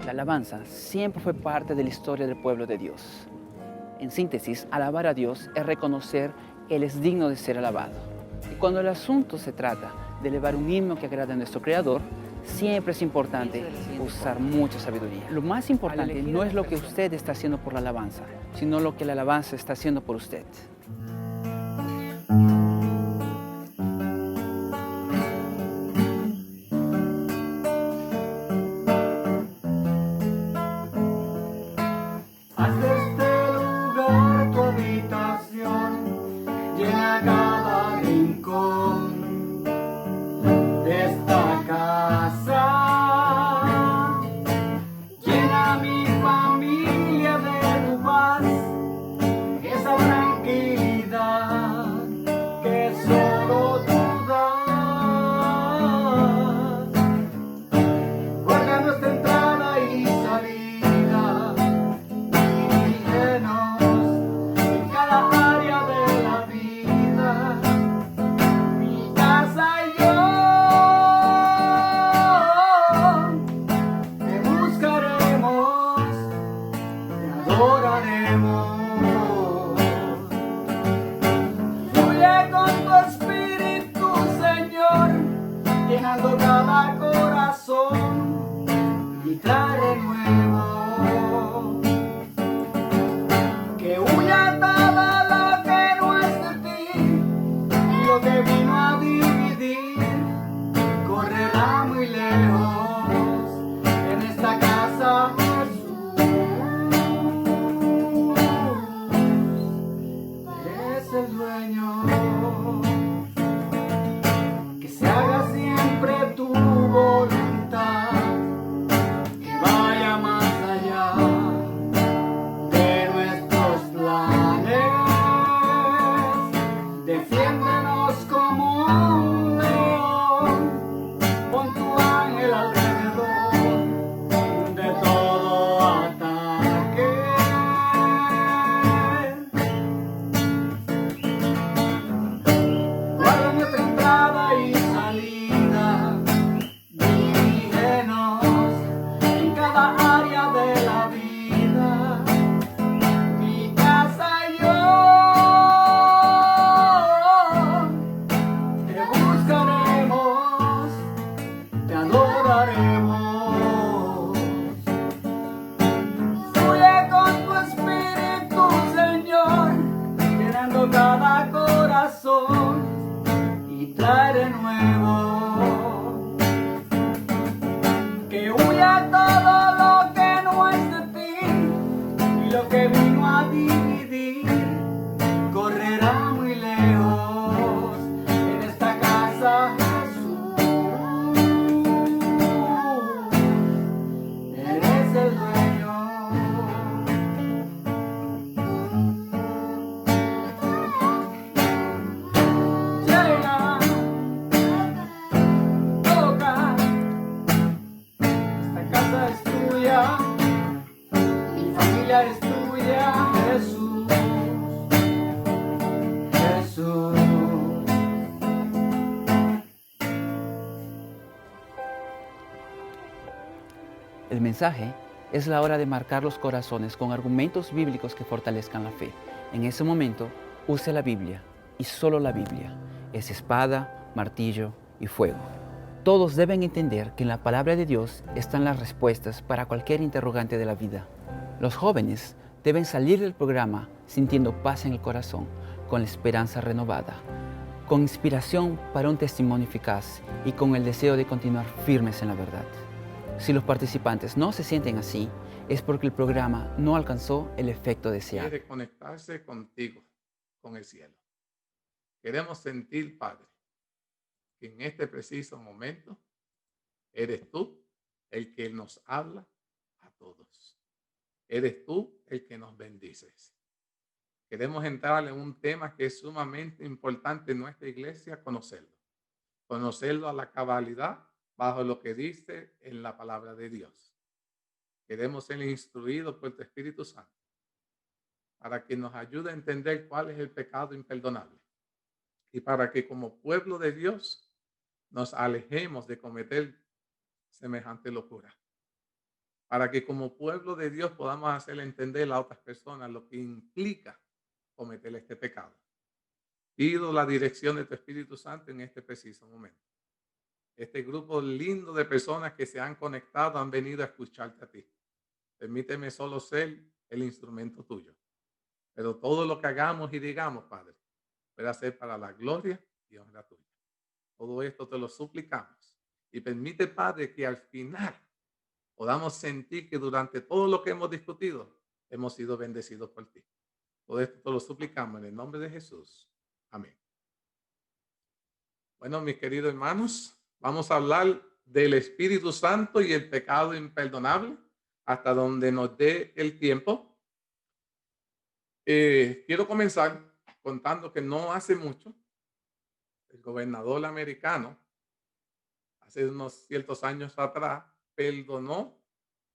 La alabanza siempre fue parte de la historia del pueblo de Dios. En síntesis, alabar a Dios es reconocer que Él es digno de ser alabado. Y cuando el asunto se trata de elevar un himno que agrade a nuestro Creador, siempre es importante usar mucha sabiduría. Lo más importante no es lo que usted está haciendo por la alabanza, sino lo que la alabanza está haciendo por usted. Haz de este lugar tu habitación, llena cada rincón de esta casa. Llena mi familia de tu paz, esa tranquilidad que solo tú das. Guarda nuestra entrada y salida. Dirígenos en cada área de la vida, mi casa y yo te buscaremos, te adoraremos. Fluye con tu espíritu, Señor, llenando cada corazón y trae nuevo. Que huya todo lo que no es de ti y lo que vino a dividir correrá muy lejos en esta casa, Jesús. Eres el dueño. Que se haga siempre tu voluntad, que vaya más allá de nuestros planes. Defiéndenos como un león, pon tu ángel alrededor de todo ataque. Guarda nuestra entrada y salida, dirígenos en cada área de la vida, mi casa y yo te buscaremos, te adoraremos. Fluye con tu espíritu, Señor, llenando cada corazón y trae de nuevo. Que huya todo lo que no es de ti y lo que vino a dividir correrá muy lejos en esta casa, Jesús. Eres el dueño. Llega, toca, esta casa es tuya, mi familia es tuya, Jesús, Jesús. El mensaje es la hora de marcar los corazones con argumentos bíblicos que fortalezcan la fe. En ese momento, use la Biblia y solo la Biblia. Es espada, martillo y fuego. Todos deben entender que en la palabra de Dios están las respuestas para cualquier interrogante de la vida. Los jóvenes deben salir del programa sintiendo paz en el corazón, con la esperanza renovada, con inspiración para un testimonio eficaz y con el deseo de continuar firmes en la verdad. Si los participantes no se sienten así, es porque el programa no alcanzó el efecto deseado. Quiere conectarse contigo, con el cielo. Queremos sentir, Padre, que en este preciso momento eres tú el que nos habla a todos. Eres tú el que nos bendices. Queremos entrar en un tema que es sumamente importante en nuestra iglesia, conocerlo. Conocerlo a la cabalidad bajo lo que dice en la palabra de Dios. Queremos ser instruidos por tu Espíritu Santo para que nos ayude a entender cuál es el pecado imperdonable y para que como pueblo de Dios nos alejemos de cometer semejante locura. Para que como pueblo de Dios podamos hacer entender a otras personas lo que implica cometer este pecado. Pido la dirección de tu Espíritu Santo en este preciso momento. Este grupo lindo de personas que se han conectado han venido a escucharte a ti. Permíteme solo ser el instrumento tuyo. Pero todo lo que hagamos y digamos, Padre, pueda ser para la gloria y honra tuya. Todo esto te lo suplicamos. Y permite, Padre, que al final podamos sentir que durante todo lo que hemos discutido, hemos sido bendecidos por ti. Todo esto te lo suplicamos en el nombre de Jesús. Amén. Bueno, mis queridos hermanos, vamos a hablar del Espíritu Santo y el pecado imperdonable hasta donde nos dé el tiempo. Quiero comenzar contando que no hace mucho, el gobernador americano, hace unos ciertos años atrás, perdonó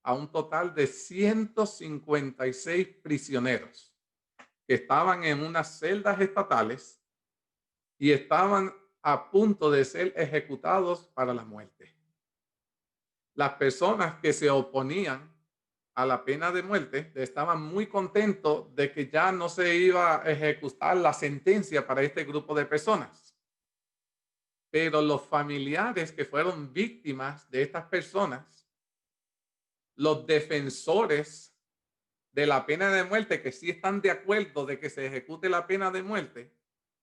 a un total de 156 prisioneros que estaban en unas celdas estatales y estaban a punto de ser ejecutados para la muerte. Las personas que se oponían a la pena de muerte estaban muy contentos de que ya no se iba a ejecutar la sentencia para este grupo de personas. Pero los familiares que fueron víctimas de estas personas, los defensores de la pena de muerte, que sí están de acuerdo de que se ejecute la pena de muerte,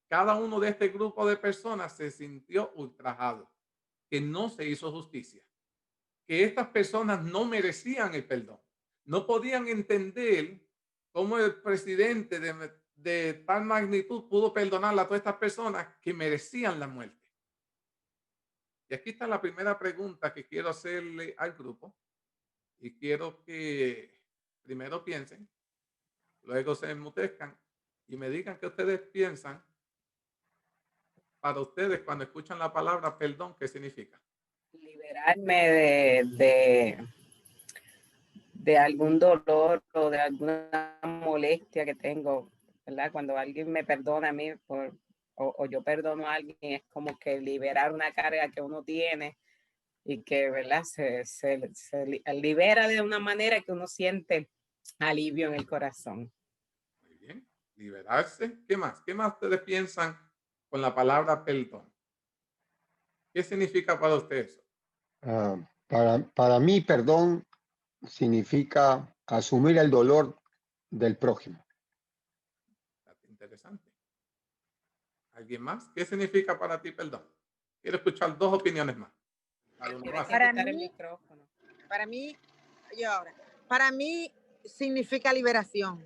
cada uno de este grupo de personas se sintió ultrajado, que no se hizo justicia, que estas personas no merecían el perdón. No podían entender cómo el presidente de tal magnitud pudo perdonar a todas estas personas que merecían la muerte. Y aquí está la primera pregunta que quiero hacerle al grupo. Y quiero que primero piensen, luego se enmutezcan y me digan qué ustedes piensan. Para ustedes, cuando escuchan la palabra perdón, ¿qué significa? Liberarme de algún dolor o de alguna molestia que tengo, ¿verdad? Cuando alguien me perdona a mí o yo perdono a alguien, es como que liberar una carga que uno tiene y que, ¿verdad? Se libera de una manera que uno siente alivio en el corazón. Muy bien, liberarse. ¿Qué más? ¿Qué más ustedes piensan con la palabra perdón? ¿Qué significa para ustedes? Para mí, perdón significa asumir el dolor del prójimo. Interesante. ¿Alguien más? ¿Qué significa para ti perdón? Quiero escuchar dos opiniones más. Para mí significa liberación.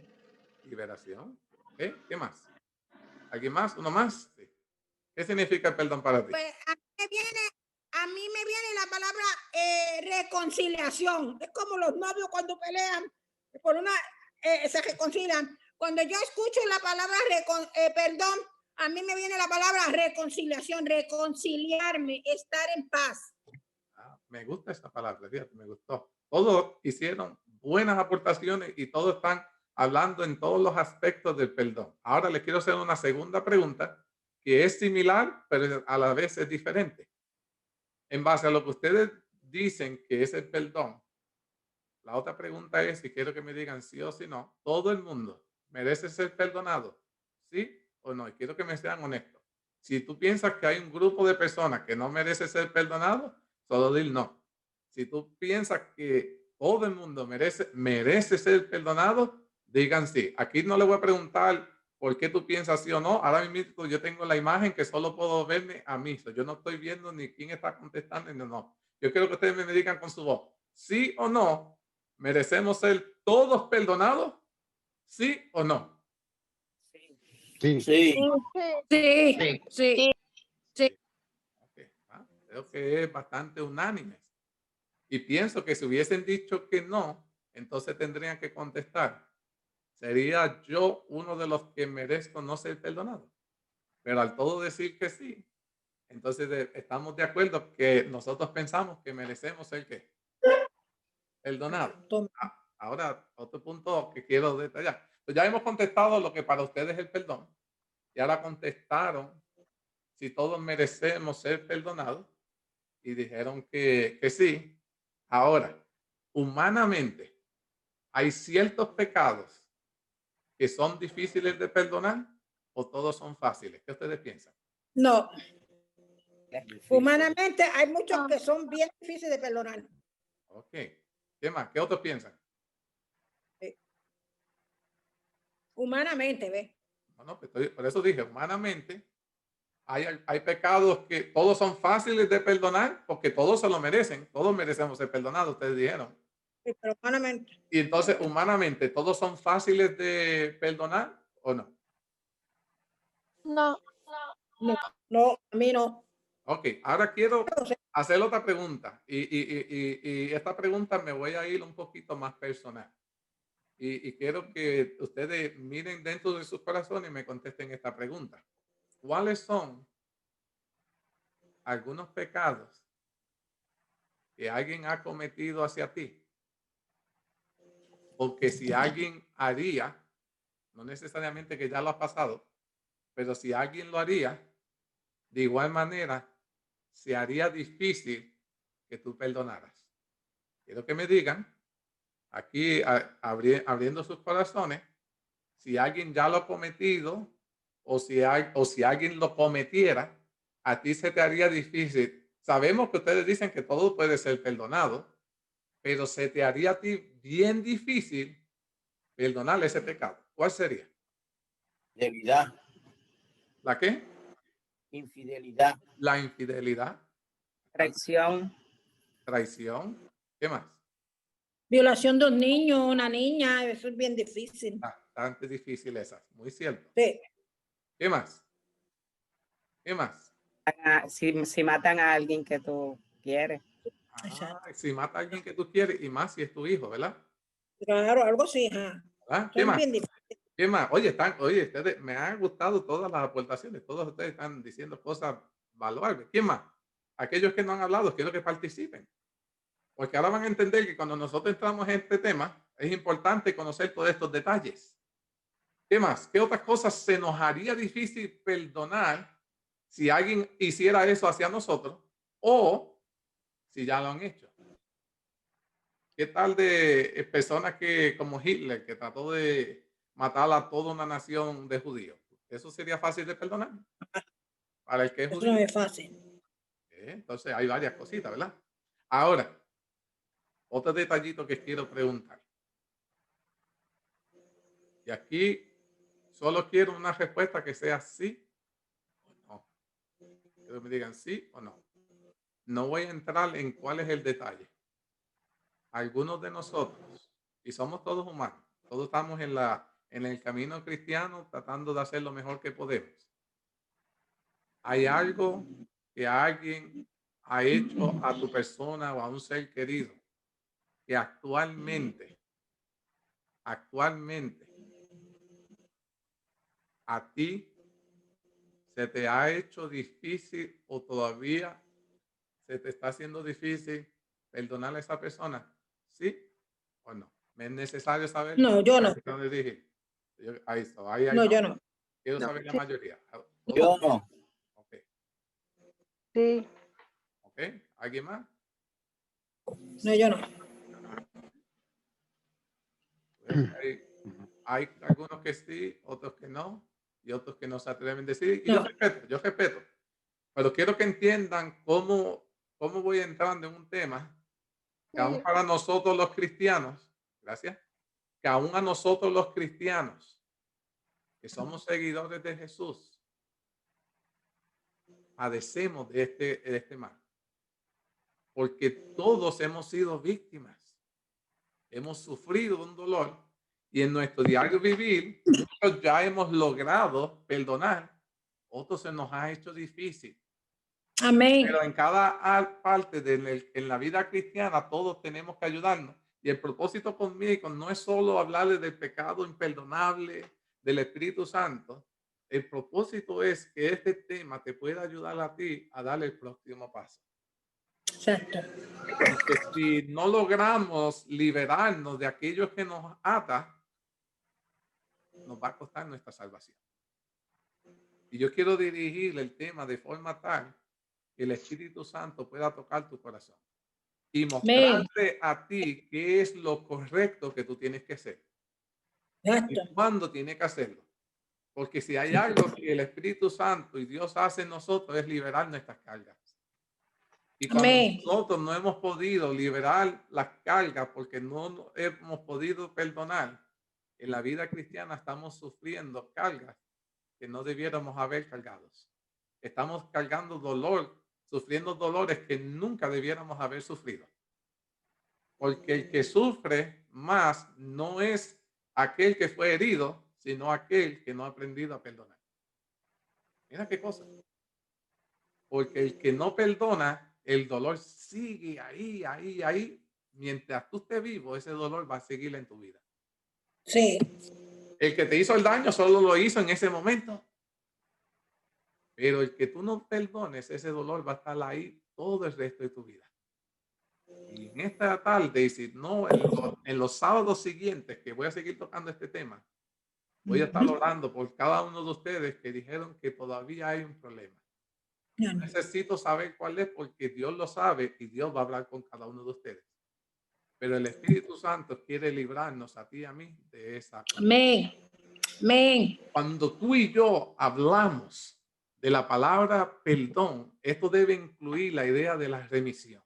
Liberación. ¿Qué más? ¿Alguien más? ¿Uno más? Sí. ¿Qué significa el perdón para ti? Pues a mí me viene la palabra reconciliación. Es como los novios cuando pelean por se reconcilian. Cuando yo escucho la palabra perdón, a mí me viene la palabra reconciliación, reconciliarme, estar en paz. Me gusta esa palabra, fíjate, me gustó. Todos hicieron buenas aportaciones y todos están hablando en todos los aspectos del perdón. Ahora les quiero hacer una segunda pregunta que es similar, pero a la vez es diferente. En base a lo que ustedes dicen que es el perdón, la otra pregunta es, si quiero que me digan sí o sí no, ¿todo el mundo merece ser perdonado? ¿Sí o no? Y quiero que me sean honestos. Si tú piensas que hay un grupo de personas que no merece ser perdonado, solo di no. Si tú piensas que todo el mundo merece ser perdonado, digan sí. Aquí no le voy a preguntar por qué tú piensas sí o no. Ahora mismo yo tengo la imagen que solo puedo verme a mí. Yo no estoy viendo ni quién está contestando ni no. Yo quiero que ustedes me digan con su voz, sí o no. ¿Merecemos ser todos perdonados? ¿Sí o no? Sí. Sí. Sí, sí. Okay. Creo que es bastante unánime. Y pienso que si hubiesen dicho que no, entonces tendrían que contestar, ¿sería yo uno de los que merezco no ser perdonado? Pero al todo decir que sí, entonces estamos de acuerdo que nosotros pensamos que merecemos ser ¿qué? Perdonado. Toma. Ahora, otro punto que quiero detallar. Pues ya hemos contestado lo que para ustedes es el perdón. Y ahora contestaron si todos merecemos ser perdonados. Y dijeron que sí. Ahora, humanamente, hay ciertos pecados que son difíciles de perdonar o todos son fáciles. ¿Qué ustedes piensan? No, Es difícil. humanamente hay muchos que son bien difíciles de perdonar. Ok. ¿Qué más? ¿Qué otros piensan? Humanamente, ¿ves? Bueno, pues por eso dije, humanamente, hay pecados que todos son fáciles de perdonar porque todos se lo merecen. Todos merecemos ser perdonados, ustedes dijeron. Sí, pero humanamente. Y entonces, humanamente, ¿todos son fáciles de perdonar o no? No. No, a mí no. Ok, ahora quiero No sé. hacer otra pregunta. Y esta pregunta me voy a ir un poquito más personal. Y quiero que ustedes miren dentro de sus corazones y me contesten esta pregunta. ¿Cuáles son algunos pecados que alguien ha cometido hacia ti? Porque si alguien haría, no necesariamente que ya lo ha pasado, pero si alguien lo haría, de igual manera, se haría difícil que tú perdonaras. Quiero que me digan, aquí abriendo sus corazones, si alguien ya lo ha cometido o si alguien lo cometiera, a ti se te haría difícil. Sabemos que ustedes dicen que todo puede ser perdonado, pero se te haría a ti bien difícil perdonar ese pecado. ¿Cuál sería? Infidelidad. ¿La qué? Infidelidad. La infidelidad, Traición. traición. ¿Qué más? Violación de un niño, una niña, eso es bien difícil. Bastante difícil esa. Muy cierto. Sí. ¿Qué más? ¿Qué más? Si matan a alguien que tú quieres. Si mata a alguien que tú quieres y más si es tu hijo, ¿verdad? Claro, algo así, ajá. ¿Verdad? ¿Qué Son más? bien difíciles. ¿Qué más? Oye, ustedes, me han gustado todas las aportaciones. Todos ustedes están diciendo cosas valuables. ¿Quién más? Aquellos que no han hablado, quiero que participen. Porque ahora van a entender que cuando nosotros entramos en este tema, es importante conocer todos estos detalles. ¿Qué más? ¿Qué otras cosas se nos haría difícil perdonar si alguien hiciera eso hacia nosotros o si ya lo han hecho? ¿Qué tal de personas que, como Hitler, que trató de matar a toda una nación de judíos? ¿Eso sería fácil de perdonar? Para el que es Eso judío. no es fácil. Entonces hay varias cositas, ¿verdad? Ahora, otro detallito que quiero preguntar. Y aquí solo quiero una respuesta que sea sí o no. Quiero que me digan sí o no. No voy a entrar en cuál es el detalle. Algunos de nosotros, y somos todos humanos, todos estamos en el camino cristiano tratando de hacer lo mejor que podemos. Hay algo que alguien ha hecho a tu persona o a un ser querido que actualmente a ti se te ha hecho difícil o todavía se te está haciendo difícil perdonar a esa persona, ¿sí o no? ¿Me es necesario saber? No, yo no. ¿Dónde dije? No, yo no. Quiero saber la mayoría. Yo no. Ok. Sí. Ok. ¿Alguien más? No, yo no. Hay algunos que sí, otros que no, y otros que no se atreven a decir. Y No. yo respeto. Pero quiero que entiendan cómo voy entrando en un tema que aún para nosotros los cristianos, gracias, que aún a nosotros los cristianos, que somos seguidores de Jesús, padecemos de este mal. Porque todos hemos sido víctimas. Hemos sufrido un dolor y en nuestro diario vivir, muchos ya hemos logrado perdonar, otros se nos ha hecho difícil. Amén. Pero en cada parte en la vida cristiana todos tenemos que ayudarnos. Y el propósito conmigo no es solo hablarle del pecado imperdonable, del Espíritu Santo. El propósito es que este tema te pueda ayudar a ti a dar el próximo paso. Exacto. Porque si no logramos liberarnos de aquellos que nos ata, nos va a costar nuestra salvación. Y yo quiero dirigir el tema de forma tal que el Espíritu Santo pueda tocar tu corazón y mostrarte a ti qué es lo correcto que tú tienes que hacer Exacto. y cuándo tienes que hacerlo. Porque si hay algo que el Espíritu Santo y Dios hace en nosotros es liberar nuestras cargas. Y cuando Amén. nosotros no hemos podido liberar las cargas porque no hemos podido perdonar, en la vida cristiana estamos sufriendo cargas que no debiéramos haber cargados. Estamos cargando dolor, sufriendo dolores que nunca debiéramos haber sufrido. Porque el que sufre más no es aquel que fue herido, sino aquel que no ha aprendido a perdonar. Mira qué cosa. Porque el que no perdona, el dolor sigue ahí. Mientras tú estés vivo, ese dolor va a seguir en tu vida. Sí. El que te hizo el daño solo lo hizo en ese momento. Pero el que tú no perdones, ese dolor va a estar ahí todo el resto de tu vida. Y en esta tarde, y si no, en los sábados siguientes que voy a seguir tocando este tema, voy a estar orando por cada uno de ustedes que dijeron que todavía hay un problema. Necesito saber cuál es porque Dios lo sabe y Dios va a hablar con cada uno de ustedes. Pero el Espíritu Santo quiere librarnos a ti y a mí de esa cosa. Amén. Amén. Cuando tú y yo hablamos de la palabra perdón, esto debe incluir la idea de la remisión.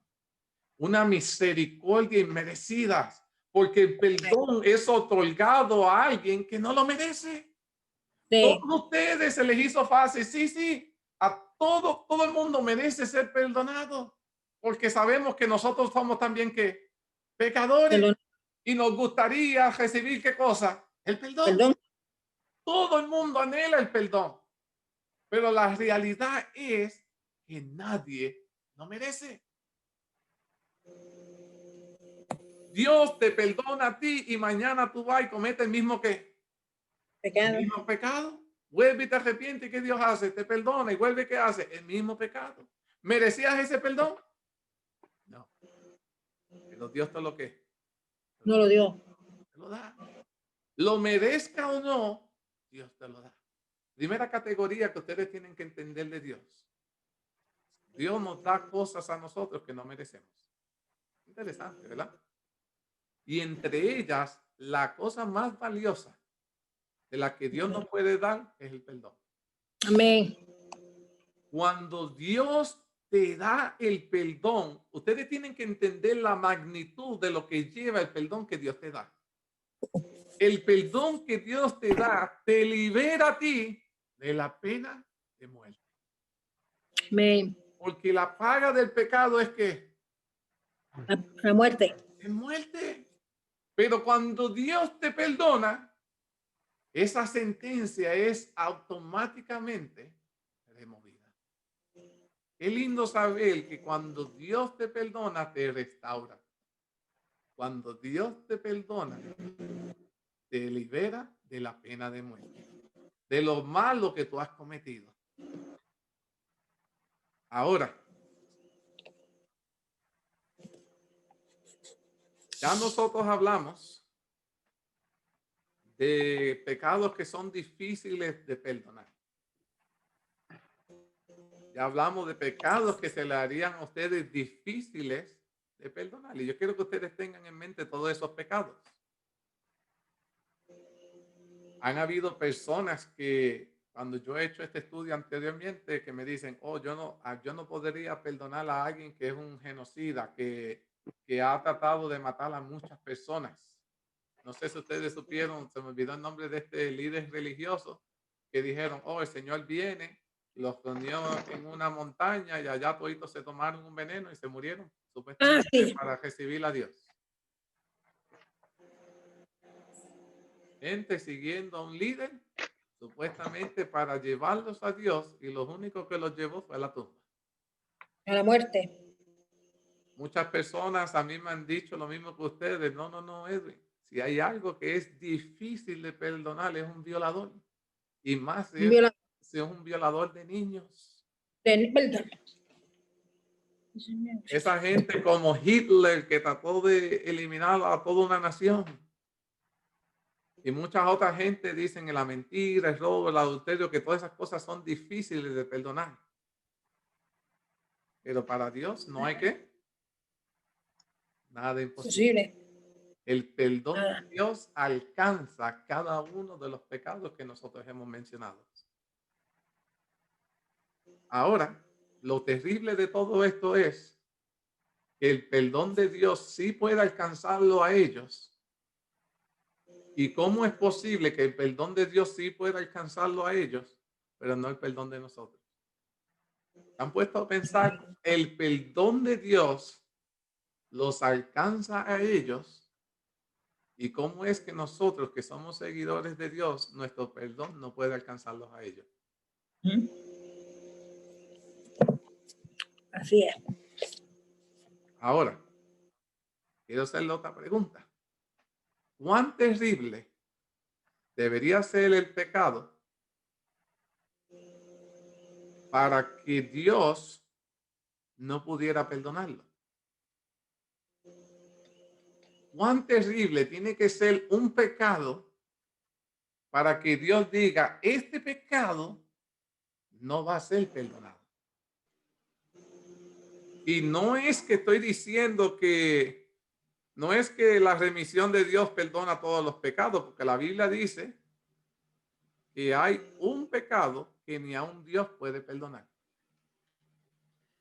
Una misericordia inmerecida, porque el perdón es otorgado a alguien que no lo merece. Sí. Todos ustedes se les hizo fácil, sí, a todo el mundo merece ser perdonado, porque sabemos que nosotros somos también que pecadores y nos gustaría recibir ¿qué cosa? El perdón. Perdón. Todo el mundo anhela el perdón, pero la realidad es que nadie lo merece. Dios te perdona a ti y mañana tú vas y cometes el mismo Pecado. el mismo pecado. Vuelve y te arrepientes. ¿Qué Dios hace? Te perdona y vuelve. ¿Qué hace? El mismo pecado. ¿Merecías ese perdón? No. Pero Dios te lo que No lo dio. te lo da. Lo merezca o no, Dios te lo da. Primera categoría que ustedes tienen que entender de Dios. Dios nos da cosas a nosotros que no merecemos. Interesante, ¿verdad? Y entre ellas, la cosa más valiosa de la que Dios nos puede dar es el perdón. Amén. Cuando Dios te da el perdón, ustedes tienen que entender la magnitud de lo que lleva el perdón que Dios te da. El perdón que Dios te da te libera a ti de la pena de muerte. Amén. Porque la paga del pecado es que La muerte. es muerte. Pero cuando Dios te perdona, esa sentencia es automáticamente removida. Es lindo saber que cuando Dios te perdona, te restaura. Cuando Dios te perdona, te libera de la pena de muerte, de lo malo que tú has cometido. Ahora, ya nosotros hablamos de pecados que son difíciles de perdonar. Ya hablamos de pecados que se le harían a ustedes difíciles de perdonar. Y yo quiero que ustedes tengan en mente todos esos pecados. Han habido personas que cuando yo he hecho este estudio anteriormente que me dicen, oh, yo no podría perdonar a alguien que es un genocida, que ha tratado de matar a muchas personas. No sé si ustedes supieron, se me olvidó el nombre de este líder religioso, que dijeron, oh, el Señor viene, los reunió en una montaña y allá toditos se tomaron un veneno y se murieron, supuestamente sí. para recibir a Dios. Gente siguiendo a un líder, supuestamente para llevarlos a Dios, y lo único que los llevó fue a la tumba. A la muerte. Muchas personas a mí me han dicho lo mismo que ustedes. No, Edwin. Si hay algo que es difícil de perdonar es un violador. Y más si es un violador de niños. Perdón. Esa gente como Hitler que trató de eliminar a toda una nación. Y muchas otras gente dicen que la mentira, el robo, el adulterio, que todas esas cosas son difíciles de perdonar. Pero para Dios no hay que nada imposible. El perdón de Dios alcanza cada uno de los pecados que nosotros hemos mencionado. Ahora, lo terrible de todo esto es que el perdón de Dios sí puede alcanzarlo a ellos. ¿Y cómo es posible que el perdón de Dios sí pueda alcanzarlo a ellos, pero no el perdón de nosotros? ¿Han puesto a pensar? El perdón de Dios los alcanza a ellos. ¿Y cómo es que nosotros, que somos seguidores de Dios, nuestro perdón no puede alcanzarlos a ellos? Así es. Ahora, quiero hacerle otra pregunta. ¿Cuán terrible debería ser el pecado para que Dios no pudiera perdonarlo? ¿Cuán terrible tiene que ser un pecado para que Dios diga, este pecado no va a ser perdonado? Y no es que estoy diciendo que no es que la remisión de Dios perdona todos los pecados, porque la Biblia dice que hay un pecado que ni aun Dios puede perdonar.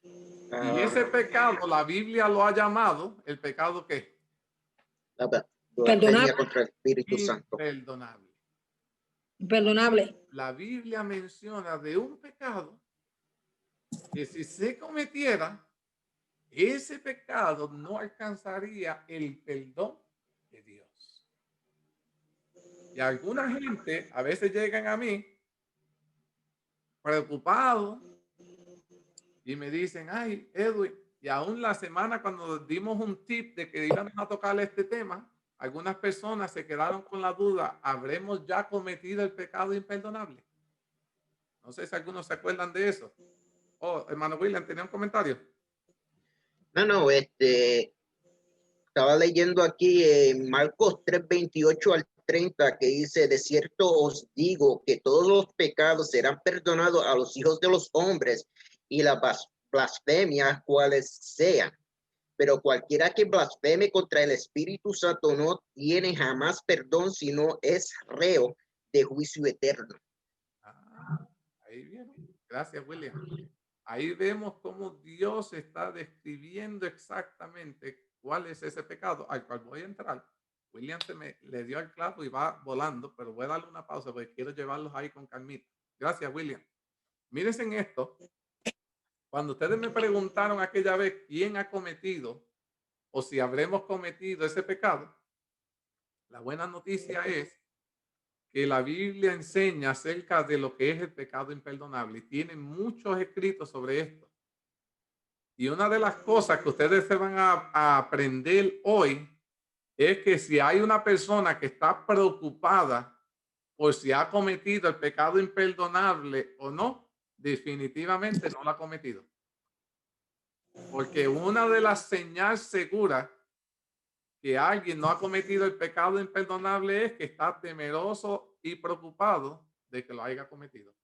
Y ese pecado, la Biblia lo ha llamado el pecado que La blasfemia contra el Espíritu Santo. imperdonable. Imperdonable. La Biblia menciona de un pecado que si se cometiera, ese pecado no alcanzaría el perdón de Dios. Y alguna gente a veces llegan a mí preocupados y me dicen, ay, Edwin, y aún la semana cuando dimos un tip de que íbamos a tocar este tema, algunas personas se quedaron con la duda, ¿habremos ya cometido el pecado imperdonable? No sé si algunos se acuerdan de eso. Oh, hermano William, ¿tenía un comentario? No, estaba leyendo aquí en Marcos 3:28 al 30 que dice, de cierto os digo que todos los pecados serán perdonados a los hijos de los hombres y las blasfemias cuales sean. Pero cualquiera que blasfeme contra el Espíritu Santo no tiene jamás perdón, sino es reo de juicio eterno. Ahí viene. Gracias, William. Ahí vemos cómo Dios está describiendo exactamente cuál es ese pecado al cual voy a entrar. William le dio al clavo y va volando, pero voy a darle una pausa porque quiero llevarlos ahí con calmita. Gracias, William. Mírense en esto. Cuando ustedes me preguntaron aquella vez quién ha cometido o si habremos cometido ese pecado, la buena noticia es que la Biblia enseña acerca de lo que es el pecado imperdonable y tiene muchos escritos sobre esto. Y una de las cosas que ustedes se van a aprender hoy es que si hay una persona que está preocupada por si ha cometido el pecado imperdonable o no, definitivamente no lo ha cometido. Porque una de las señales seguras que alguien no ha cometido el pecado imperdonable es que está temeroso y preocupado de que lo haya cometido.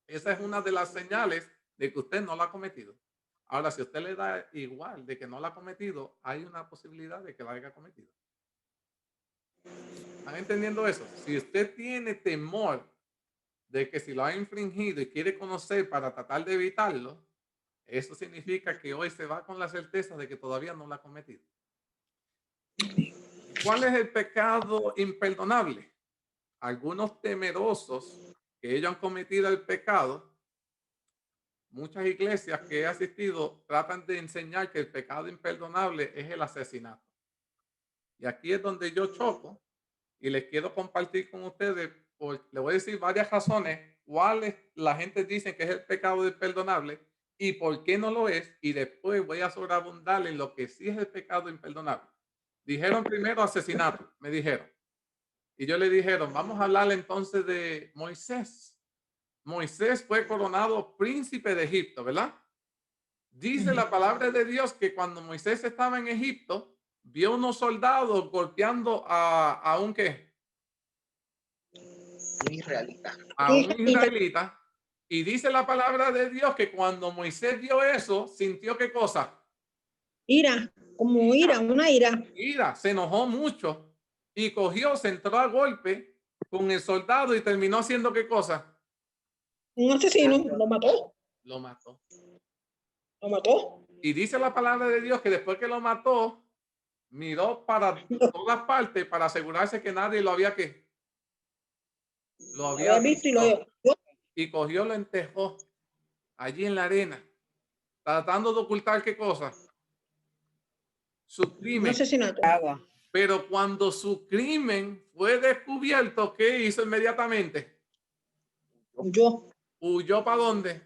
Esa es una de las señales de que usted no lo ha cometido. Ahora, si usted le da igual de que no lo ha cometido, hay una posibilidad de que lo haya cometido. ¿Están entendiendo eso? Si usted tiene temor de que si lo ha infringido y quiere conocer para tratar de evitarlo, eso significa que hoy se va con la certeza de que todavía no lo ha cometido. ¿Cuál es el pecado imperdonable? Algunos temerosos que ellos han cometido el pecado, muchas iglesias que he asistido tratan de enseñar que el pecado imperdonable es el asesinato. Y aquí es donde yo choco y les quiero compartir con ustedes, le voy a decir varias razones cuáles la gente dice que es el pecado imperdonable y por qué no lo es, y después voy a sobreabundar en lo que sí es el pecado imperdonable. Dijeron primero asesinato, me dijeron. Y yo le dijeron, vamos a hablar entonces de Moisés. Moisés fue coronado príncipe de Egipto, ¿verdad? Dice la palabra de Dios que cuando Moisés estaba en Egipto, vio unos soldados golpeando a un ¿qué? Un israelita. A un israelita. Y dice la palabra de Dios que cuando Moisés vio eso, sintió ¿qué cosa? Ira, como ira, una ira. Ira, se enojó mucho y cogió, se entró a golpe con el soldado y terminó haciendo ¿qué cosa? Un asesino, lo mató, Lo mató. lo mató. Y dice la palabra de Dios que después que lo mató, miró para todas partes para asegurarse que nadie lo había ¿qué? Lo había visto y lo visto. Y cogió, lo entejó allí en la arena, tratando de ocultar ¿qué cosa? Su un crimen. asesinato. Agua. Pero cuando su crimen fue descubierto, ¿qué hizo inmediatamente? Huyó. ¿Huyó para dónde?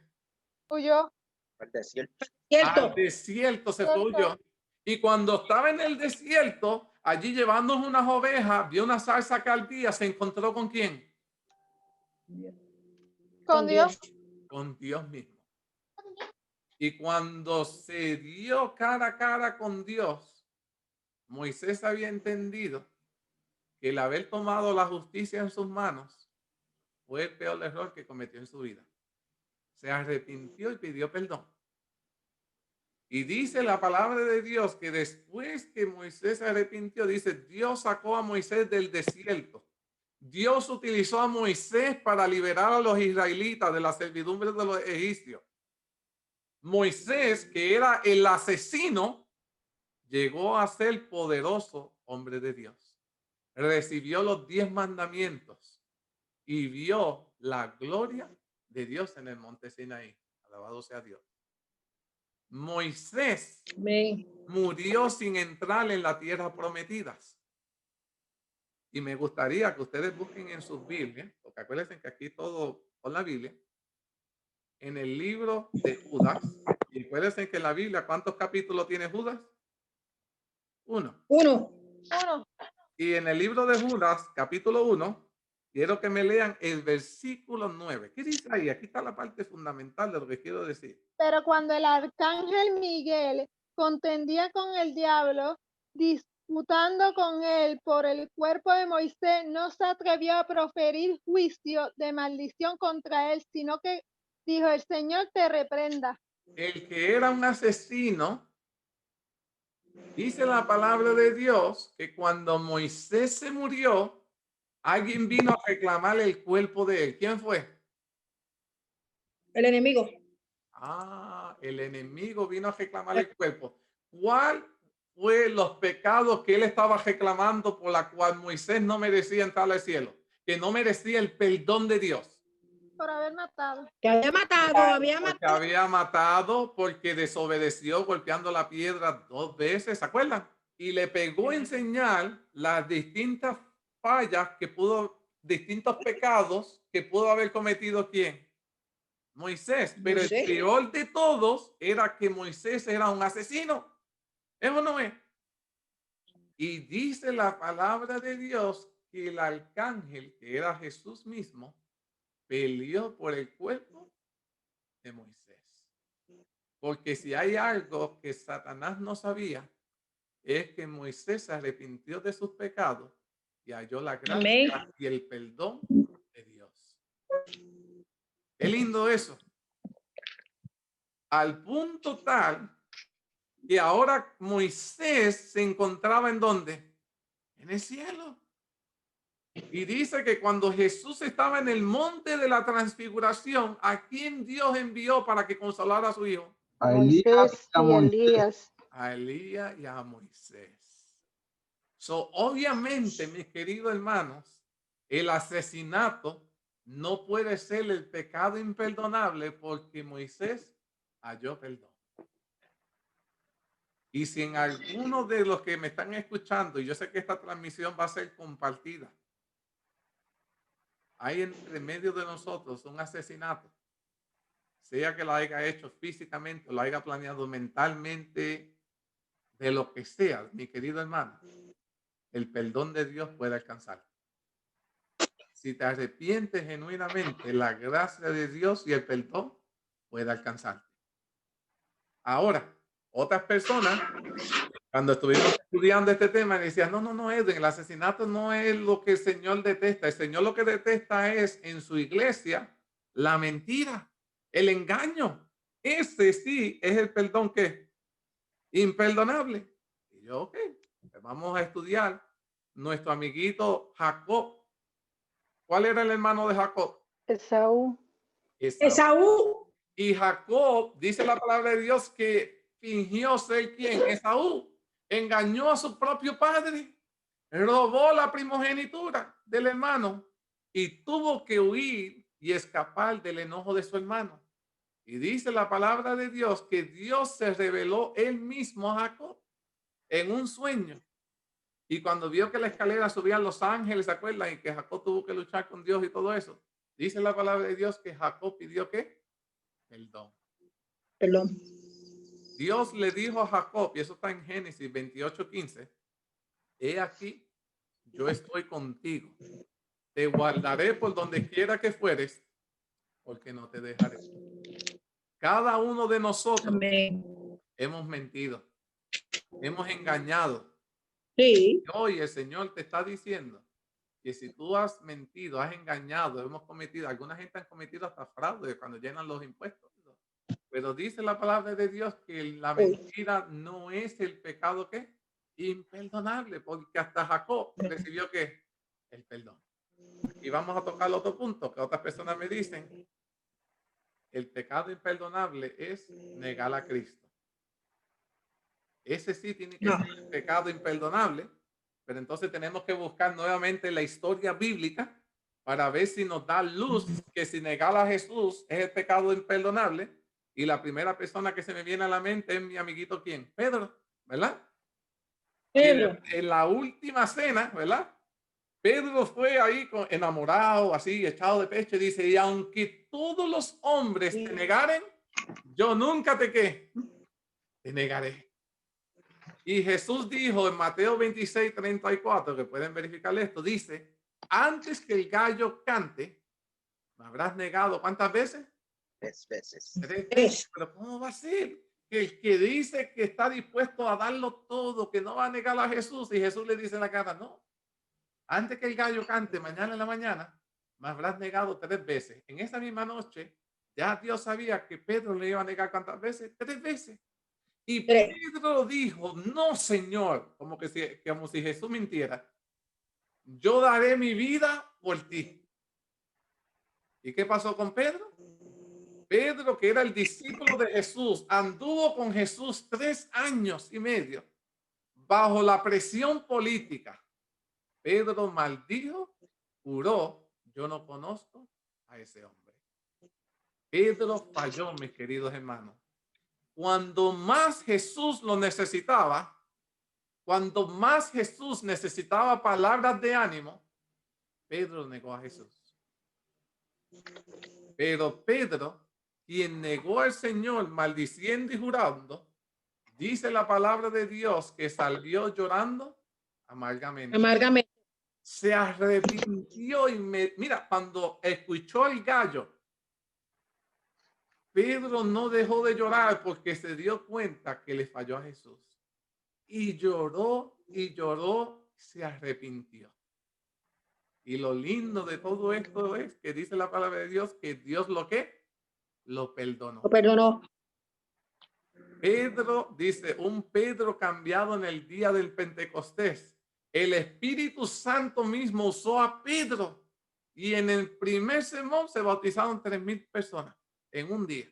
Huyó. Al desierto. Cierto. Al desierto se fue, huyó. Y cuando estaba en el desierto, allí llevando unas ovejas, vio una zarza que ardía, se encontró ¿con quién? Con Dios. Con Dios mismo. Y cuando se dio cara a cara con Dios, Moisés había entendido que el haber tomado la justicia en sus manos fue el peor error que cometió en su vida. Se arrepintió y pidió perdón. Y dice la palabra de Dios que después que Moisés se arrepintió, dice, Dios sacó a Moisés del desierto. Dios utilizó a Moisés para liberar a los israelitas de la servidumbre de los egipcios. Moisés, que era el asesino, llegó a ser poderoso hombre de Dios. Recibió los 10 mandamientos y vio la gloria de Dios en el monte Sinaí. Alabado sea Dios. Moisés murió sin entrar en la tierra prometida. Y me gustaría que ustedes busquen en sus Biblias, porque acuérdense que aquí todo con la Biblia, en el libro de Judas. Y acuérdense que en la Biblia, ¿cuántos capítulos tiene Judas? Uno. Y en el libro de Judas, capítulo 1, quiero que me lean el versículo 9. ¿Qué dice ahí? Aquí está la parte fundamental de lo que quiero decir. Pero cuando el arcángel Miguel contendía con el diablo, disputando con él por el cuerpo de Moisés, no se atrevió a proferir juicio de maldición contra él, sino que dijo, el Señor te reprenda. El que era un asesino, dice la palabra de Dios que cuando Moisés se murió, alguien vino a reclamar el cuerpo de él. ¿Quién fue? El enemigo. El enemigo vino a reclamar el cuerpo. ¿Cuál fue los pecados que él estaba reclamando por la cual Moisés no merecía entrar al cielo? Que no merecía el perdón de Dios. Por haber matado. Que había matado, Porque había matado, porque desobedeció golpeando la piedra 2 veces, ¿se acuerdan? Y le pegó en señal las distintas fallas que distintos pecados que pudo haber cometido ¿quién? Moisés. Pero el peor de todos era que Moisés era un asesino. ¿Eso no es? Y dice la palabra de Dios que el arcángel, que era Jesús mismo, peleó por el cuerpo de Moisés. Porque si hay algo que Satanás no sabía, es que Moisés se arrepintió de sus pecados y halló la gracia y el perdón de Dios. Qué lindo eso. Al punto tal que ahora Moisés se encontraba ¿en dónde? En el cielo. Y dice que cuando Jesús estaba en el monte de la transfiguración, ¿a quién Dios envió para que consolara a su hijo? A Elías y a Moisés. A Elías y a Moisés. Obviamente, mis queridos hermanos, el asesinato no puede ser el pecado imperdonable porque Moisés halló perdón. Y si en alguno de los que me están escuchando, y yo sé que esta transmisión va a ser compartida, hay entre medio de nosotros un asesinato, sea que lo haya hecho físicamente o lo haya planeado mentalmente, de lo que sea, mi querido hermano, el perdón de Dios puede alcanzar. Si te arrepientes genuinamente, la gracia de Dios y el perdón puede alcanzarte. Ahora, otras personas, cuando estuvimos estudiando este tema, decían, no, Edwin, el asesinato no es lo que el Señor detesta. El Señor lo que detesta es en su iglesia la mentira, el engaño. Ese sí es el perdón que imperdonable. Y yo, ok, pues vamos a estudiar nuestro amiguito Jacob. ¿Cuál era el hermano de Jacob? Esaú. Esaú. Y Jacob, dice la palabra de Dios, que fingió ser ¿quién? Esaú. Engañó a su propio padre. Robó la primogenitura del hermano y tuvo que huir y escapar del enojo de su hermano. Y dice la palabra de Dios que Dios se reveló él mismo a Jacob en un sueño. Y cuando vio que la escalera subían los ángeles, ¿se acuerdan? Y que Jacob tuvo que luchar con Dios y todo eso. Dice la palabra de Dios que Jacob pidió ¿qué? Perdón. Perdón. Dios le dijo a Jacob, y eso está en Génesis 28:15, he aquí, yo estoy contigo. Te guardaré por donde quiera que fueres, porque no te dejaré. Cada uno de nosotros hemos mentido, hemos engañado. Sí. Hoy el Señor te está diciendo que si tú has mentido, has engañado, hemos cometido, alguna gente han cometido hasta fraude cuando llenan los impuestos. Pero dice la palabra de Dios que la mentira no es el pecado que imperdonable, porque hasta Jacob recibió que el perdón. Y vamos a tocar otro punto que otras personas me dicen, el pecado imperdonable es negar a Cristo. Ese sí tiene que ser el pecado imperdonable, pero entonces tenemos que buscar nuevamente la historia bíblica para ver si nos da luz que si negar a Jesús es el pecado imperdonable. Y la primera persona que se me viene a la mente es mi amiguito, ¿quién? Pedro, ¿verdad? Pedro. En la última cena, ¿verdad? Pedro fue ahí enamorado, así, echado de pecho, y dice, y aunque todos los hombres te negaren, yo nunca te negaré. Y Jesús dijo en Mateo 26:34, que pueden verificar esto, dice, antes que el gallo cante, ¿me habrás negado cuántas veces? 3 veces. 3 veces. Pero ¿cómo va a ser? El que dice que está dispuesto a darlo todo, que no va a negar a Jesús, y Jesús le dice en la cara, no. Antes que el gallo cante mañana en la mañana, me habrás negado 3 veces. En esa misma noche, ya Dios sabía que Pedro le iba a negar cuántas veces, 3 veces. Y Pedro dijo, no, Señor, como si Jesús mintiera. Yo daré mi vida por ti. ¿Y qué pasó con Pedro? Pedro, que era el discípulo de Jesús, anduvo con Jesús 3 años y medio bajo la presión política. Pedro maldijo, juró, yo no conozco a ese hombre. Pedro falló, mis queridos hermanos. Cuando más Jesús lo necesitaba, cuando más Jesús necesitaba palabras de ánimo, Pedro negó a Jesús. Pero Pedro, quien negó al Señor maldiciendo y jurando, dice la palabra de Dios que salió llorando amargamente. Amargamente. Se arrepintió y mira, cuando escuchó el gallo, Pedro no dejó de llorar porque se dio cuenta que le falló a Jesús. Y lloró, se arrepintió. Y lo lindo de todo esto es que dice la palabra de Dios que Dios lo perdonó. Lo perdonó. Pedro dice, un Pedro cambiado en el día del Pentecostés. El Espíritu Santo mismo usó a Pedro y en el primer sermón se bautizaron 3,000 personas en un día.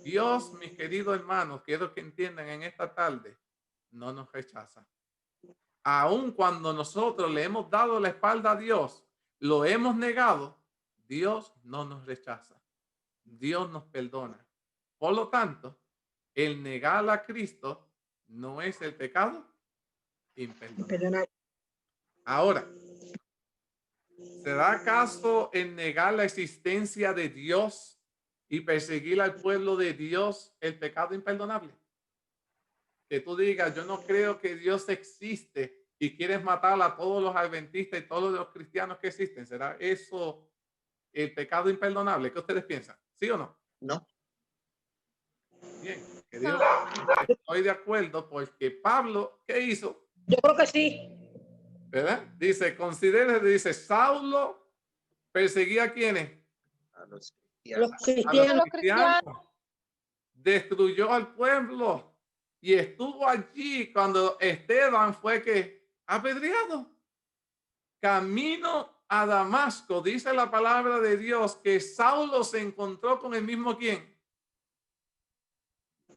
Dios, mis queridos hermanos, quiero que entiendan en esta tarde, no nos rechaza. Aun cuando nosotros le hemos dado la espalda a Dios, lo hemos negado, Dios no nos rechaza. Dios nos perdona. Por lo tanto, el negar a Cristo no es el pecado imperdonable. Ahora, ¿será acaso el negar la existencia de Dios y perseguir al pueblo de Dios el pecado imperdonable? Que tú digas, yo no creo que Dios existe y quieres matar a todos los adventistas y todos los cristianos que existen. ¿Será eso el pecado imperdonable? ¿Qué ustedes piensan? ¿Sí o no? No. Bien, que Dios, estoy de acuerdo porque Pablo, ¿qué hizo? Yo creo que sí. ¿Verdad? Dice, dice, Saulo perseguía a quienes. A los Los cristianos. A los cristianos. cristianos. Destruyó al pueblo y estuvo allí cuando Esteban fue que apedreado. Camino a Damasco, dice la palabra de Dios que Saulo se encontró con el mismo quién.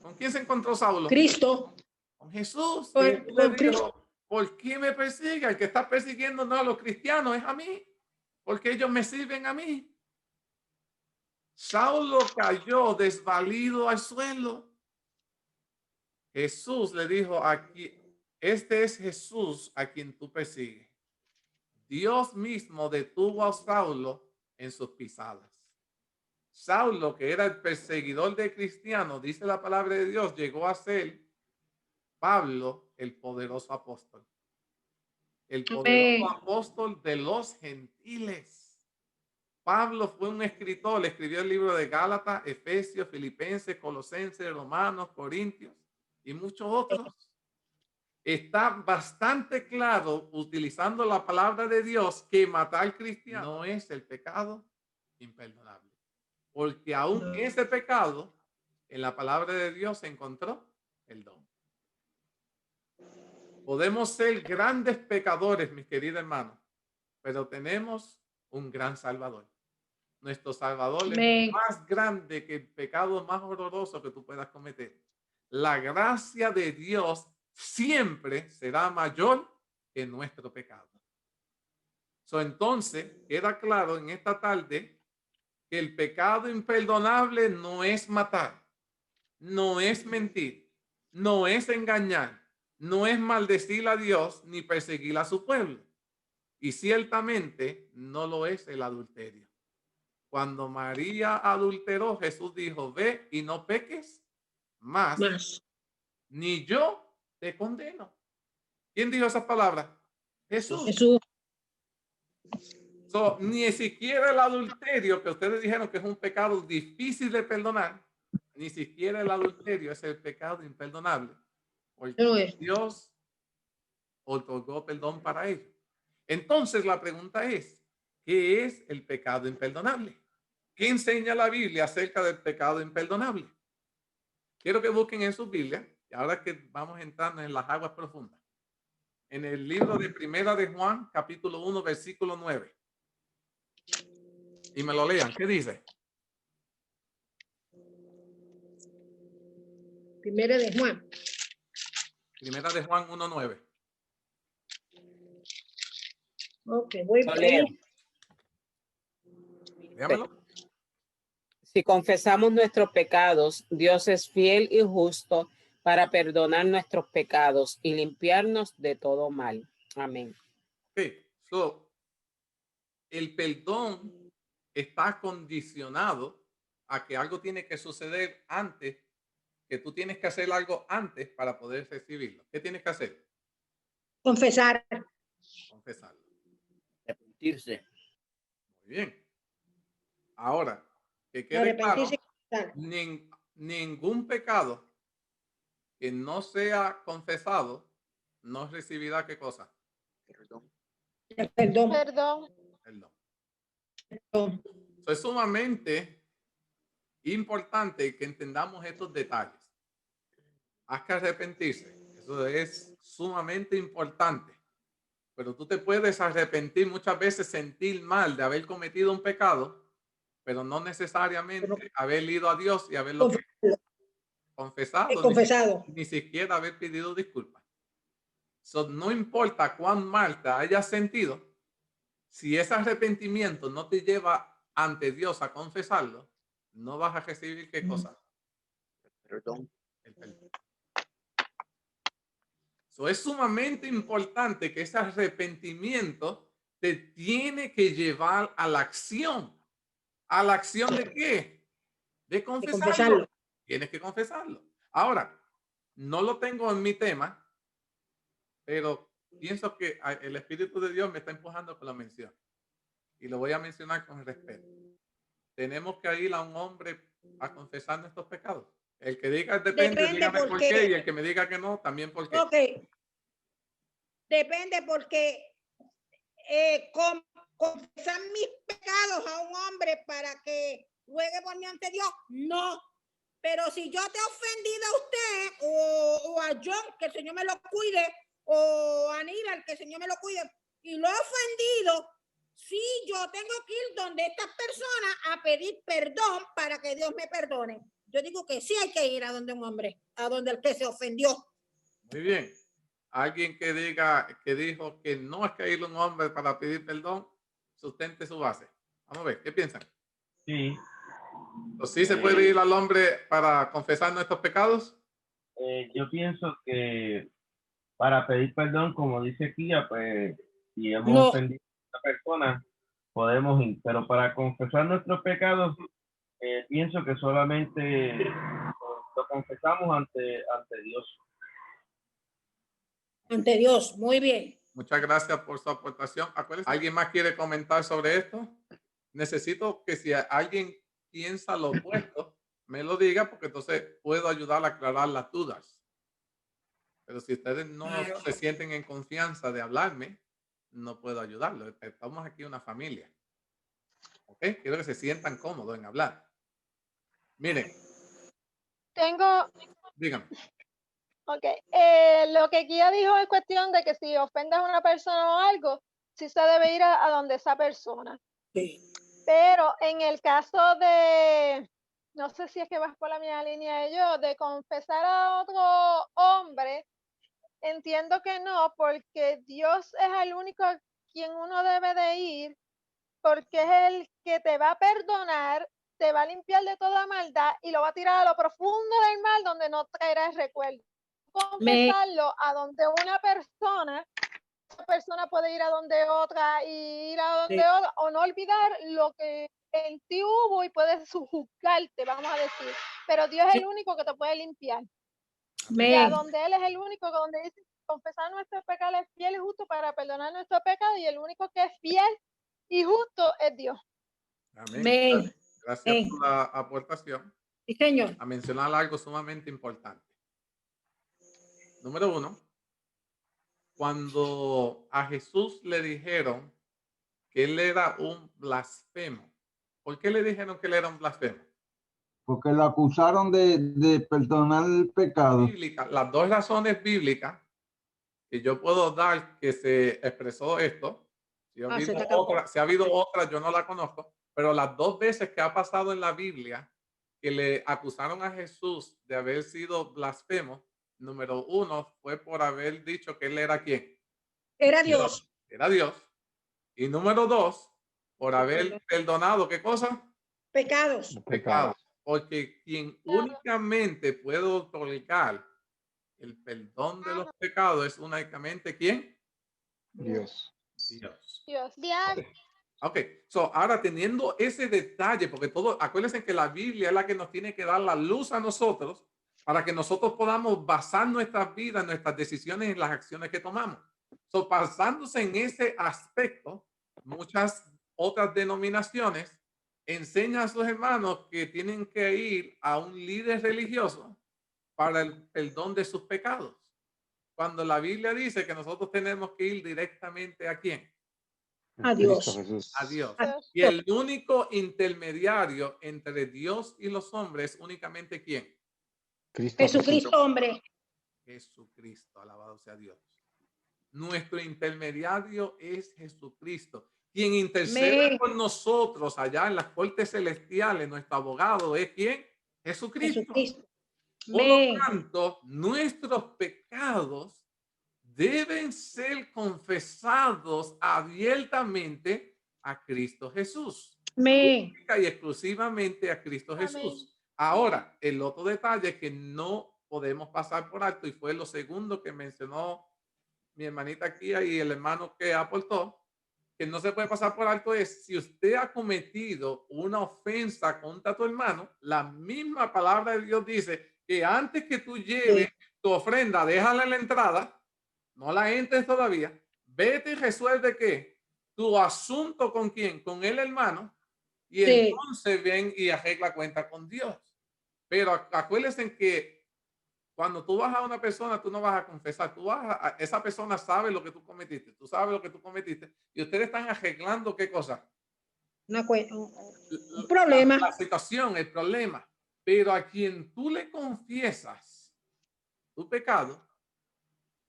¿Con quién se encontró Saulo? Cristo. Con Jesús. Con Y él le Cristo. dijo, ¿por qué me persigue? El que está persiguiendo no a los cristianos, es a mí. Porque ellos me sirven a mí. Saulo cayó desvalido al suelo. Jesús le dijo aquí, este es Jesús a quien tú persigues. Dios mismo detuvo a Saulo en sus pisadas. Saulo, que era el perseguidor de cristianos, dice la palabra de Dios, llegó a ser Pablo, el poderoso apóstol. El poderoso apóstol de los gentiles. Pablo fue un escritor, le escribió el libro de Gálatas, Efesios, Filipenses, Colosenses, Romanos, Corintios y muchos otros. Está bastante claro, utilizando la palabra de Dios, que matar al cristiano no es el pecado imperdonable. Porque aún ese pecado, en la palabra de Dios se encontró el don. Podemos ser grandes pecadores, mis queridos hermanos, pero tenemos un gran Salvador. Nuestro Salvador es más grande que el pecado más horroroso que tú puedas cometer. La gracia de Dios siempre será mayor que nuestro pecado. Entonces, queda claro en esta tarde que el pecado imperdonable no es matar, no es mentir, no es engañar, no es maldecir a Dios ni perseguir a su pueblo. Y ciertamente no lo es el adulterio. Cuando María adulteró, Jesús dijo, ve y no peques más. Ni yo te condeno. ¿Quién dijo esas palabras? Jesús. Jesús. Ni siquiera el adulterio, que ustedes dijeron que es un pecado difícil de perdonar, ni siquiera el adulterio es el pecado imperdonable. Porque Dios otorgó perdón para ellos. Entonces la pregunta es, ¿qué es el pecado imperdonable? ¿Qué enseña la Biblia acerca del pecado imperdonable? Quiero que busquen en su Biblia, y ahora que vamos entrando en las aguas profundas, en el libro de Primera de Juan, capítulo 1, versículo 9. Y me lo lean. ¿Qué dice? Primera de Juan. Primera de Juan 1, 9. Ok, voy a leer. Dígamelo. Si confesamos nuestros pecados, Dios es fiel y justo para perdonar nuestros pecados y limpiarnos de todo mal. Amén. Okay. El perdón está condicionado a que algo tiene que suceder antes, que tú tienes que hacer algo antes para poder recibirlo. ¿Qué tienes que hacer? Confesar. Confesarlo. Arrepentirse. Muy bien. Ahora, que quede claro, Arrepentirse. ningún pecado que no sea confesado no recibirá ¿qué cosa? Perdón. Perdón. Perdón. Perdón. Es sumamente importante que entendamos estos detalles. Hay que arrepentirse. Eso es sumamente importante. Pero tú te puedes arrepentir muchas veces, sentir mal de haber cometido un pecado, pero no necesariamente haber ido a Dios y haberlo confesado. Ni siquiera haber pedido disculpas. No importa cuán mal te hayas sentido, si ese arrepentimiento no te lleva ante Dios a confesarlo, no vas a recibir ¿qué cosa? Perdón. El perdón. Es sumamente importante que ese arrepentimiento te tiene que llevar a la acción. ¿A la acción de qué? de confesarlo. Tienes que confesarlo. Ahora, no lo tengo en mi tema, pero pienso que el Espíritu de Dios me está empujando que lo mencione. Y lo voy a mencionar con respeto. Tenemos que ir a un hombre a confesar nuestros pecados. El que diga depende, dígame por qué, y el que me diga que no, también por qué. Ok. Depende porque confesar mis pecados a un hombre para que ruegue por mí ante Dios, no. Pero si yo te he ofendido a usted o a John, que el Señor me lo cuide, o a Aníbal, que el Señor me lo cuide, y lo he ofendido, sí, yo tengo que ir donde estas personas a pedir perdón para que Dios me perdone. Yo digo que sí hay que ir a donde un hombre, a donde el que se ofendió. Muy bien. Alguien que dijo que no es que ir a un hombre para pedir perdón, sustente su base. Vamos a ver, ¿qué piensan? Sí. ¿O sí se puede ir al hombre para confesar nuestros pecados? Yo pienso que para pedir perdón, como dice aquí, pues si hemos No. ofendido a una persona, podemos ir. Pero para confesar nuestros pecados, pienso que solamente lo confesamos ante Dios. Ante Dios, muy bien. Muchas gracias por su aportación. Acuérdense, ¿alguien más quiere comentar sobre esto? Necesito que si alguien piensa lo opuesto, me lo diga, porque entonces puedo ayudar a aclarar las dudas. Pero si ustedes no se sienten en confianza de hablarme, no puedo ayudarlo. Estamos aquí una familia. ¿Ok? Quiero que se sientan cómodos en hablar. Miren. Dígame. Ok. Lo que Kia dijo es cuestión de que si ofendes a una persona o algo, sí se debe ir a donde esa persona. Sí. Pero en el caso de, no sé si es que vas por la misma línea de yo, de confesar a otro hombre, entiendo que no, porque Dios es el único a quien uno debe de ir, porque es el que te va a perdonar, te va a limpiar de toda maldad y lo va a tirar a lo profundo del mar donde no traerá el recuerdo. Confesarlo a donde una persona, esa persona puede ir a donde otra y ir a donde otra, o no olvidar lo que en ti hubo y puedes juzgarte, vamos a decir. Pero Dios es el único que te puede limpiar. Y a donde Él es el único, donde dice confesar nuestros pecados, es fiel y justo para perdonar nuestros pecados, y el único que es fiel y justo es Dios. Amén. Gracias por la aportación. Sí, señor. A mencionar algo sumamente importante. Número 1, cuando a Jesús le dijeron que él era un blasfemo. ¿Por qué le dijeron que él era un blasfemo? Porque lo acusaron de perdonar el pecado. Las dos razones bíblicas que yo puedo dar que se expresó esto, si ha habido otra, yo no la conozco, pero las dos veces que ha pasado en la Biblia que le acusaron a Jesús de haber sido blasfemo, número 1 fue por haber dicho que él era ¿quién? Era Dios. Era Dios. Y número 2, por haber perdonado, ¿qué cosa? Pecados. Pecados. Porque quien únicamente puede otorgar el perdón de los pecados es únicamente ¿quién? Dios. Dios. Ok, so ahora teniendo ese detalle, porque acuérdense que la Biblia es la que nos tiene que dar la luz a nosotros para que nosotros podamos basar nuestras vidas, nuestras decisiones en las acciones que tomamos. So, basándose en ese aspecto, muchas otras denominaciones enseñan a sus hermanos que tienen que ir a un líder religioso para el perdón de sus pecados. Cuando la Biblia dice que nosotros tenemos que ir directamente ¿a quién? A Dios. A Dios. Y el único intermediario entre Dios y los hombres es únicamente ¿quién? Jesucristo, hombre. Jesucristo, alabado sea Dios. Nuestro intermediario es Jesucristo. Quien intercede por nosotros allá en las cortes celestiales, nuestro abogado es ¿quién? Jesucristo. Por lo tanto, nuestros pecados deben ser confesados abiertamente a Cristo Jesús. Única y exclusivamente a Cristo Jesús. Ahora, el otro detalle que no podemos pasar por alto, y fue lo segundo que mencionó mi hermanita aquí y el hermano que aportó, que no se puede pasar por alto es, si usted ha cometido una ofensa contra tu hermano, la misma palabra de Dios dice que antes que tú lleves tu ofrenda, déjala en la entrada, no la entres todavía, vete y resuelve ¿qué? Tu asunto con quién, con el hermano, y entonces ven y arregla cuenta con Dios. Pero acuérdense que cuando tú vas a una persona, tú no vas a confesar, esa persona sabe lo que tú cometiste, tú sabes lo que tú cometiste, y ustedes están arreglando ¿qué cosa? Un problema. La situación, el problema. Pero a quien tú le confiesas tu pecado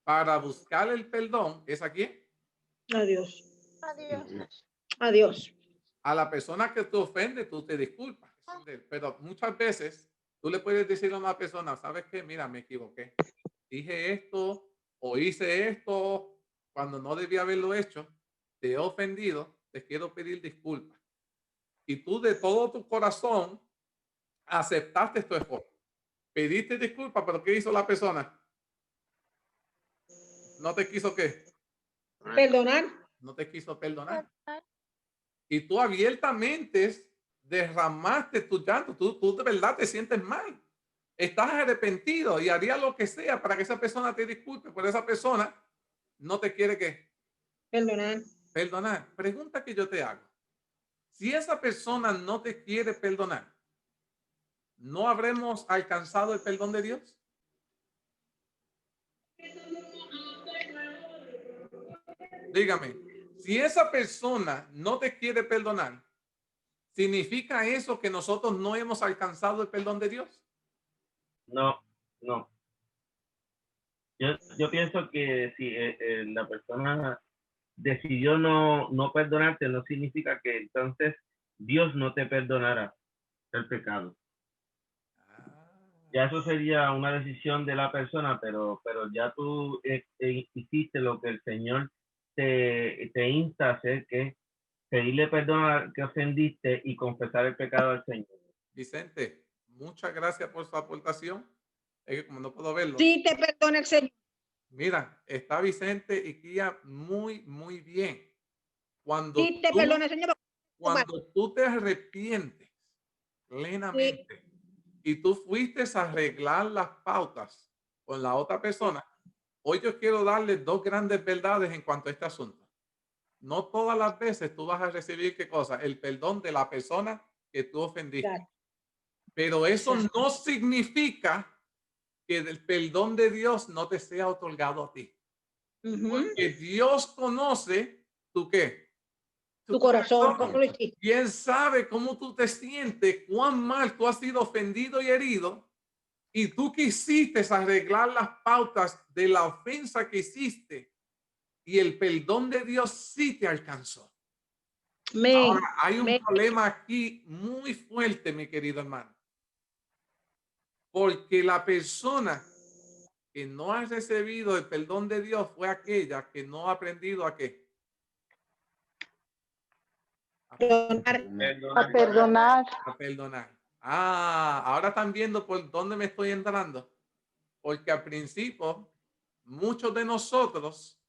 para buscar el perdón, ¿es a quién? Adiós. Adiós. Adiós. A la persona que te ofende, tú te disculpas. Pero muchas veces tú le puedes decir a una persona, ¿sabes qué? Mira, me equivoqué. Dije esto o hice esto cuando no debía haberlo hecho. Te he ofendido, te quiero pedir disculpas. Y tú de todo tu corazón aceptaste tu esfuerzo. Pediste disculpas, pero ¿qué hizo la persona? ¿No te quiso qué? Perdonar. No te quiso perdonar. Y tú abiertamente derramaste tu llanto. Tú de verdad te sientes mal. Estás arrepentido y haría lo que sea para que esa persona te disculpe, pero esa persona no te quiere ¿qué? Perdonar. Perdonar. Pregunta que yo te hago. Si esa persona no te quiere perdonar, ¿no habremos alcanzado el perdón de Dios? Dígame, si esa persona no te quiere perdonar, ¿significa eso que nosotros no hemos alcanzado el perdón de Dios? No, no. Yo pienso que si la persona decidió no perdonarte, no significa que entonces Dios no te perdonará el pecado. Ya eso sería una decisión de la persona, pero ya tú hiciste lo que el Señor te insta a hacer, que es pedirle perdón al que ofendiste y confesar el pecado al Señor. Vicente, muchas gracias por su aportación. Es que como no puedo verlo. Sí, te perdona el Señor. Mira, está Vicente y Kia muy, muy bien. Cuando Sí, te perdona el Señor. cuando tú te arrepientes plenamente y tú fuiste a arreglar las pautas con la otra persona, hoy yo quiero darle dos grandes verdades en cuanto a este asunto. No todas las veces tú vas a recibir ¿qué cosa? El perdón de la persona que tú ofendiste. Claro. Pero eso no significa que el perdón de Dios no te sea otorgado a ti. Porque Dios conoce tu ¿qué? Tu corazón. ¿Cómo lo hiciste? Y Él sabe cómo tú te sientes, cuán mal tú has sido ofendido y herido. Y tú quisiste arreglar las pautas de la ofensa que hiciste. Y el perdón de Dios sí te alcanzó. Ahora, hay un problema aquí muy fuerte, mi querido hermano. Porque la persona que no ha recibido el perdón de Dios fue aquella que no ha aprendido a qué. A perdonar. A perdonar. Ah, ahora están viendo por dónde me estoy entrando. Porque al principio, muchos de nosotros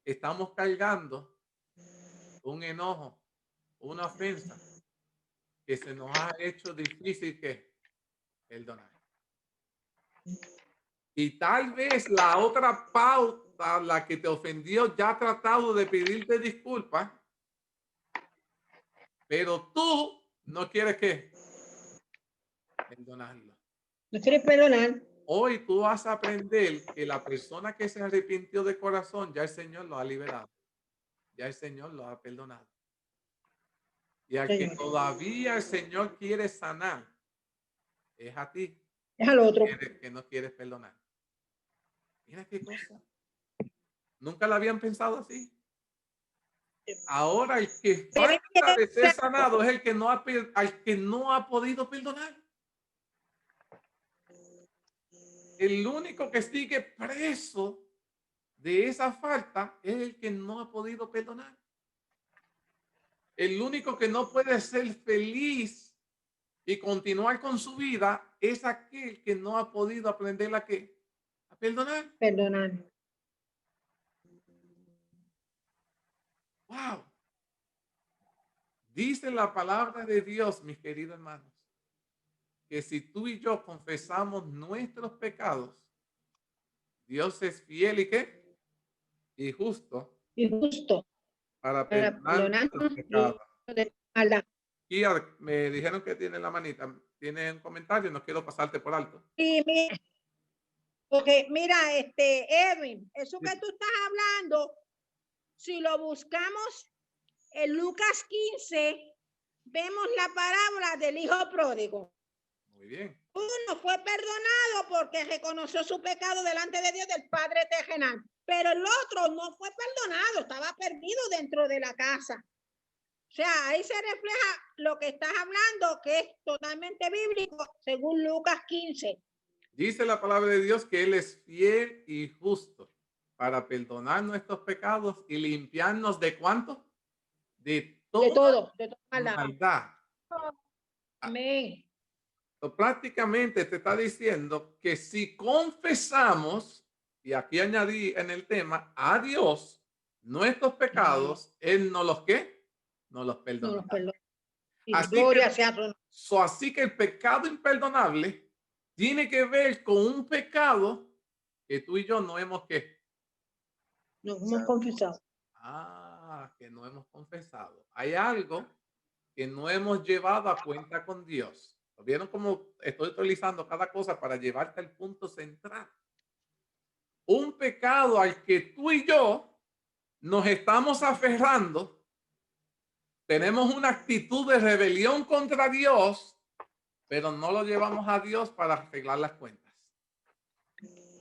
estamos cargando un enojo, una ofensa que se nos ha hecho difícil que perdonar. Y tal vez la otra pauta, la que te ofendió, ya ha tratado de pedirte disculpas, pero tú no quieres ¿qué? Perdonarlo. No quieres perdonar. Hoy tú vas a aprender que la persona que se arrepintió de corazón, ya el Señor lo ha liberado. Ya el Señor lo ha perdonado. Y al que todavía el Señor quiere sanar, es a ti. Es al otro. Que no quieres perdonar. Mira qué cosa. Nunca la habían pensado así. Ahora el que falta de ser sanado es el que al que no ha podido perdonar. El único que sigue preso de esa falta es el que no ha podido perdonar. El único que no puede ser feliz y continuar con su vida es aquel que no ha podido aprender a qué? A perdonar. Perdonar. Wow. Dice la palabra de Dios, mis queridos hermanos, que si tú y yo confesamos nuestros pecados, Dios es fiel y ¿qué? Y justo Y justo para para perdonar nuestros perdonarnos pecados. de maldad. Y me dijeron que tiene la manita. Tiene un comentario, no quiero pasarte por alto. Y mira, porque mira, Edwin, eso que tú estás hablando, si lo buscamos en Lucas 15, vemos la parábola del hijo pródigo. Muy bien. Uno fue perdonado porque reconoció su pecado delante de Dios, del Padre terrenal, pero el otro no fue perdonado, estaba perdido dentro de la casa. O sea, ahí se refleja lo que estás hablando, que es totalmente bíblico, según Lucas 15. Dice la palabra de Dios que Él es fiel y justo para perdonar nuestros pecados y limpiarnos ¿de cuánto? De toda maldad. Amén. Prácticamente te está diciendo que si confesamos, y aquí añadí en el tema, a Dios nuestros pecados, Él no los ¿qué? No los perdona. Así que el pecado imperdonable tiene que ver con un pecado que tú y yo no hemos ¿qué? No hemos confesado. Que no hemos confesado. Hay algo que no hemos llevado a cuenta con Dios. ¿Vieron cómo estoy utilizando cada cosa para llevarte al punto central? Un pecado al que tú y yo nos estamos aferrando. Tenemos una actitud de rebelión contra Dios, pero no lo llevamos a Dios para arreglar las cuentas.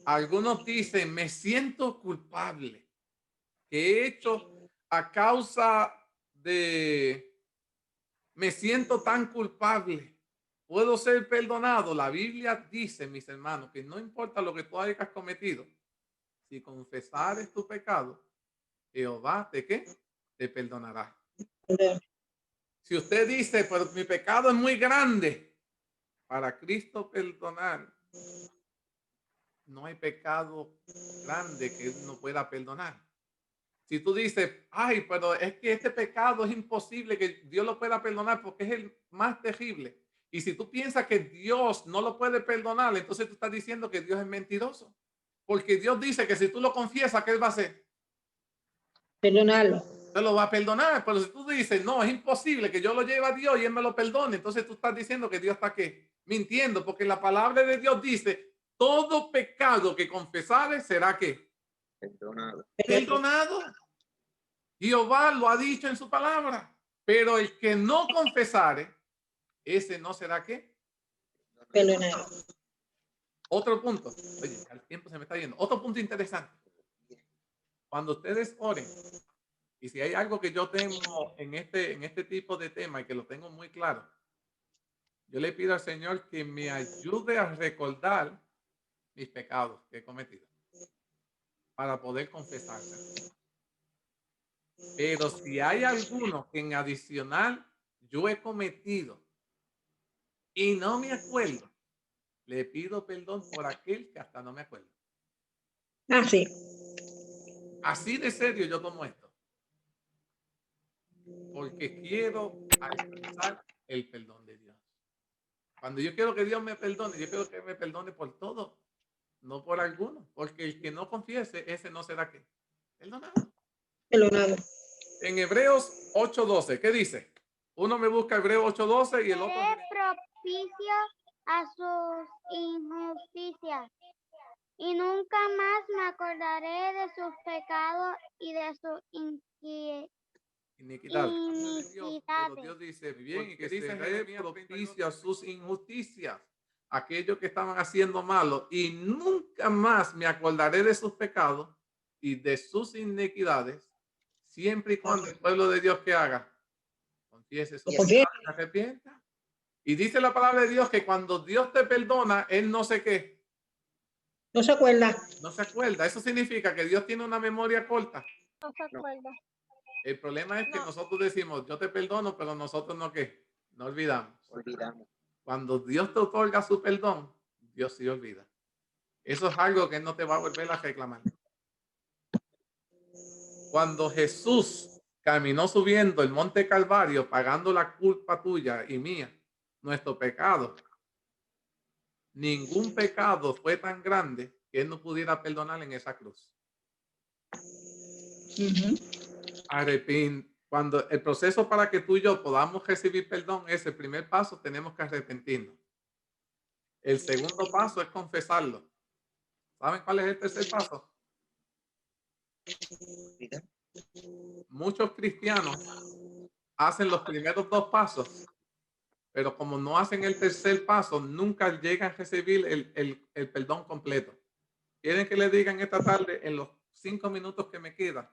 Algunos dicen, me siento culpable, que he hecho a causa de, me siento tan culpable, puedo ser perdonado. La Biblia dice, mis hermanos, que no importa lo que tú hayas cometido, si confesares tu pecado, Jehová te ¿qué? Te perdonará. Si usted dice, pero mi pecado es muy grande, para Cristo perdonar, no hay pecado grande que no pueda perdonar. Si tú dices, ay, pero es que este pecado es imposible que Dios lo pueda perdonar porque es el más terrible. Y si tú piensas que Dios no lo puede perdonar, entonces tú estás diciendo que Dios es mentiroso. Porque Dios dice que si tú lo confiesas, ¿qué Él va a hacer? Perdonarlo. Te lo va a perdonar. Pero si tú dices, no, es imposible que yo lo lleve a Dios y Él me lo perdone, entonces tú estás diciendo que Dios está ¿qué? Mintiendo. Porque la palabra de Dios dice, todo pecado que confesares será ¿qué? Perdonado. Perdonado. Jehová lo ha dicho en su palabra. Pero el que no confesare, ese no será ¿qué? Perdonado. Otro punto. Oye, el tiempo se me está yendo. Otro punto interesante. Cuando ustedes oren, y si hay algo que yo tengo en este tipo de tema y que lo tengo muy claro, yo le pido al Señor que me ayude a recordar mis pecados que he cometido para poder confesarlos. Pero si hay alguno que en adicional yo he cometido y no me acuerdo, le pido perdón por aquel que hasta no me acuerdo. Así. Así de serio yo tomo esto. Porque quiero alcanzar el perdón de Dios. Cuando yo quiero que Dios me perdone, yo quiero que me perdone por todo, no por alguno. Porque el que no confiese, ese no será ¿qué? Perdonado. Perdonado. En Hebreos 8:12, ¿qué dice? Uno me busca Hebreos 8:12 y el otro... Seré propicio a sus injusticias y nunca más me acordaré de sus pecados y de sus iniquidades. Pero Dios dice, bien, y que dice propicio a sus injusticias, aquellos que estaban haciendo malo, y nunca más me acordaré de sus pecados y de sus iniquidades, siempre y cuando el pueblo de Dios que haga, confiese su pecado, se arrepienta. Y dice la palabra de Dios que cuando Dios te perdona, Él no sé qué. No se acuerda. No se acuerda. Eso significa que Dios tiene una memoria corta. No se acuerda. El problema es que nosotros decimos, yo te perdono, pero nosotros no ¿qué? No olvidamos. Cuando Dios te otorga su perdón, Dios sí olvida. Eso es algo que Él no te va a volver a reclamar. Cuando Jesús caminó subiendo el monte Calvario, pagando la culpa tuya y mía, nuestro pecado. Ningún pecado fue tan grande que Él no pudiera perdonar en esa cruz. Cuando el proceso para que tú y yo podamos recibir perdón es el primer paso, tenemos que arrepentirnos. El segundo paso es confesarlo. ¿Saben cuál es el tercer paso? Muchos cristianos hacen los primeros dos pasos, pero como no hacen el tercer paso, nunca llegan a recibir el perdón completo. ¿Quieren que le digan esta tarde, en los 5 minutos que me quedan,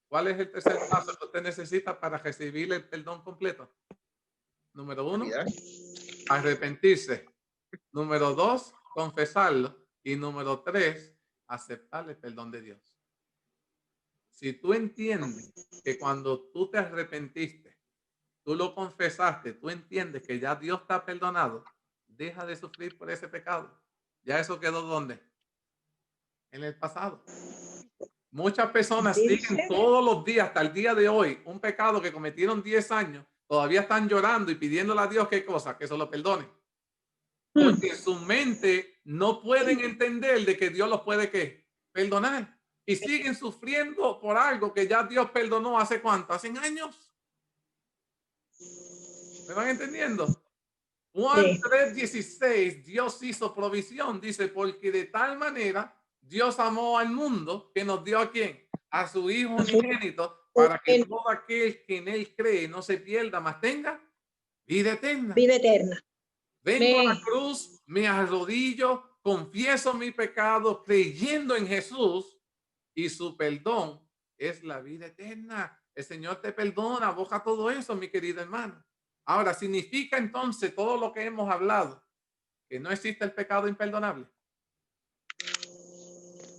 cuál es el tercer paso que usted necesita para recibir el perdón completo? Número 1, arrepentirse. Número 2, confesarlo. Y número 3, aceptar el perdón de Dios. Si tú entiendes que cuando tú te arrepentiste, tú lo confesaste, tú entiendes que ya Dios te ha perdonado, deja de sufrir por ese pecado. Ya eso quedó ¿dónde? En el pasado. Muchas personas siguen todos los días hasta el día de hoy un pecado que cometieron 10 años, todavía están llorando y pidiéndole a Dios qué cosa, que se lo perdone. Porque en su mente no pueden entender de que Dios los puede ¿qué? Perdonar. Y siguen sufriendo por algo que ya Dios perdonó hace ¿cuánto? ¿Hace años? ¿Me van entendiendo? Juan 3:16, Dios hizo provisión, dice, porque de tal manera Dios amó al mundo que nos dio ¿a quién? A su Hijo unigénito, para que todo aquel que en Él cree no se pierda, mas tenga vida eterna. Vida eterna. Vengo a la cruz, me arrodillo, confieso mi pecado, creyendo en Jesús y su perdón es la vida eterna. El Señor te perdona, boja todo eso, mi querido hermano. Ahora, ¿significa entonces todo lo que hemos hablado que no existe el pecado imperdonable?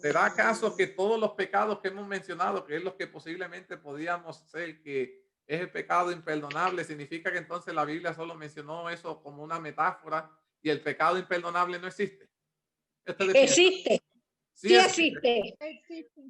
¿Será acaso que todos los pecados que hemos mencionado, que es lo que posiblemente podíamos ser que es el pecado imperdonable, significa que entonces la Biblia solo mencionó eso como una metáfora y el pecado imperdonable no existe? Existe. Sí existe. Sí existe.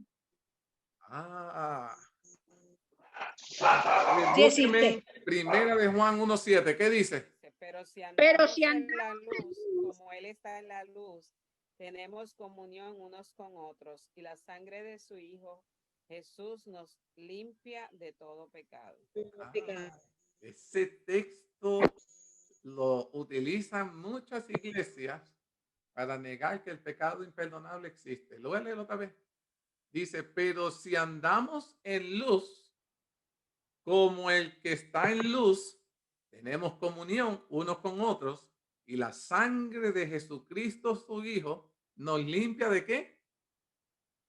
Primera de Juan 1:7, ¿qué dice? Pero si andamos en la luz, como Él está en la luz, tenemos comunión unos con otros y la sangre de su Hijo Jesús nos limpia de todo pecado. Ese texto lo utilizan muchas iglesias para negar que el pecado imperdonable existe. Lo voy a leer otra vez. Dice, pero si andamos en luz, como el que está en luz, tenemos comunión unos con otros y la sangre de Jesucristo, su Hijo, nos limpia ¿de qué?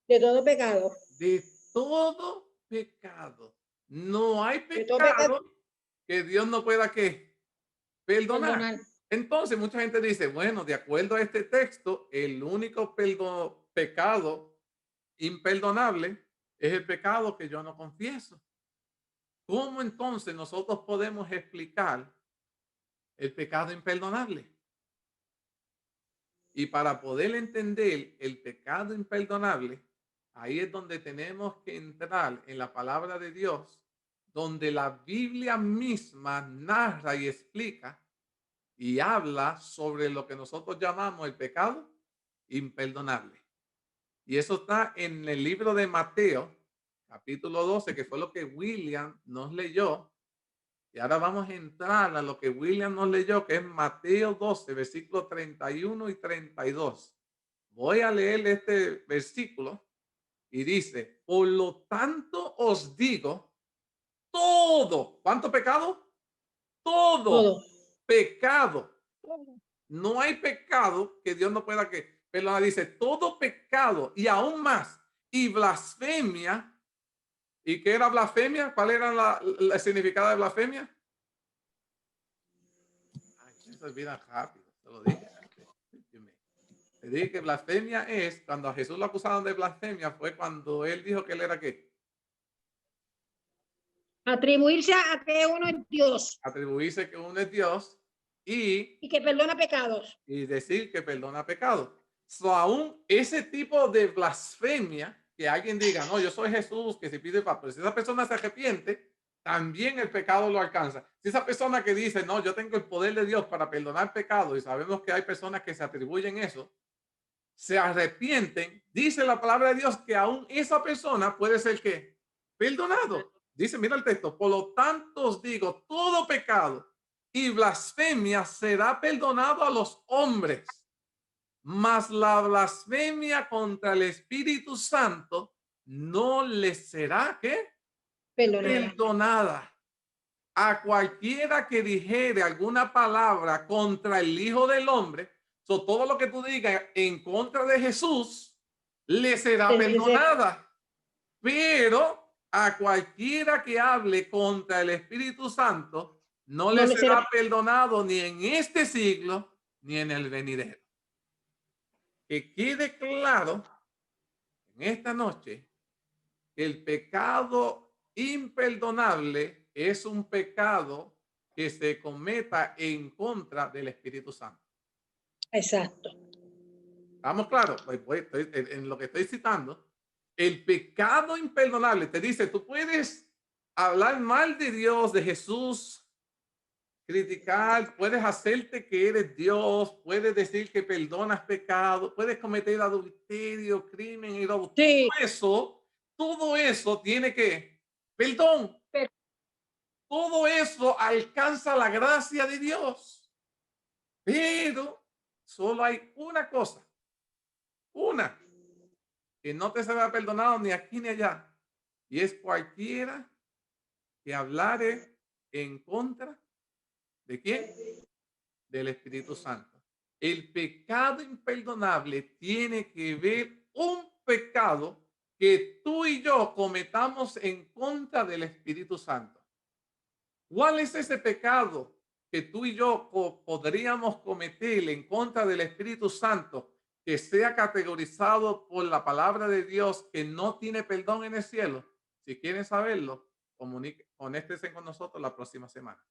De todo pecado. De todo pecado. No hay pecado que Dios no pueda ¿qué? Perdonar. Entonces mucha gente dice, bueno, de acuerdo a este texto, el único pecado imperdonable es el pecado que yo no confieso. ¿Cómo entonces nosotros podemos explicar el pecado imperdonable? Y para poder entender el pecado imperdonable, ahí es donde tenemos que entrar en la palabra de Dios, donde la Biblia misma narra y explica y habla sobre lo que nosotros llamamos el pecado imperdonable. Y eso está en el libro de Mateo, capítulo 12, que fue lo que William nos leyó. Y ahora vamos a entrar a lo que William nos leyó, que es Mateo 12, versículos 31 y 32. Voy a leer este versículo y dice, por lo tanto os digo, todo, ¿cuánto pecado? Todo pecado. No hay pecado que Dios no pueda que perdonar. Dice, todo pecado y aún más, y blasfemia. ¿Y qué era blasfemia? ¿Cuál era el significado de blasfemia? Ay, se olvida rápido, te lo dije. Te dije que blasfemia es, cuando a Jesús lo acusaron de blasfemia, fue cuando él dijo que él era ¿qué? Atribuirse a que uno es Dios. Atribuirse que uno es Dios y que perdona pecados. Y decir que perdona pecados. So, aún ese tipo de blasfemia, que alguien diga, no, yo soy Jesús, que se pide para, pero si esa persona se arrepiente, también el pecado lo alcanza. Si esa persona que dice, no, yo tengo el poder de Dios para perdonar pecado, y sabemos que hay personas que se atribuyen eso, se arrepienten, dice la palabra de Dios que aún esa persona puede ser que perdonado. Dice, mira el texto, por lo tanto os digo, todo pecado y blasfemia será perdonado a los hombres, mas la blasfemia contra el Espíritu Santo no les será ¿qué? Perdonada. A cualquiera que dijere alguna palabra contra el Hijo del Hombre, todo lo que tú digas en contra de Jesús, le será perdonada. Pero a cualquiera que hable contra el Espíritu Santo, no le será perdonado ni en este siglo, ni en el venidero. Que quede claro en esta noche que el pecado imperdonable es un pecado que se cometa en contra del Espíritu Santo. Exacto. ¿Estamos claros? En lo que estoy citando, el pecado imperdonable te dice, tú puedes hablar mal de Dios, de Jesús, criticar, puedes hacerte que eres Dios, puedes decir que perdonas pecado, puedes cometer adulterio, crimen y robo. Sí. Todo eso tiene que, perdón. Todo eso alcanza la gracia de Dios. Pero solo hay una cosa, que no te será perdonado ni aquí ni allá. Y es cualquiera que hablare en contra ¿de quién? Del Espíritu Santo. El pecado imperdonable tiene que ver un pecado que tú y yo cometamos en contra del Espíritu Santo. ¿Cuál es ese pecado que tú y yo podríamos cometer en contra del Espíritu Santo que sea categorizado por la palabra de Dios que no tiene perdón en el cielo? Si quieren saberlo, conéctense con nosotros la próxima semana.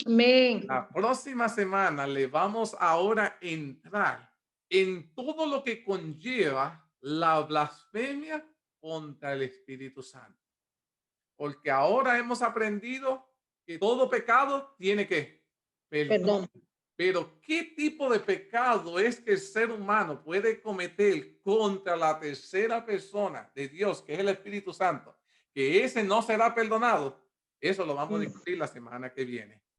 Amén. La próxima semana le vamos ahora a entrar en todo lo que conlleva la blasfemia contra el Espíritu Santo. Porque ahora hemos aprendido que todo pecado tiene que perdón. Pero ¿qué tipo de pecado es que el ser humano puede cometer contra la tercera persona de Dios, que es el Espíritu Santo? Que ese no será perdonado. Eso lo vamos a discutir la semana que viene.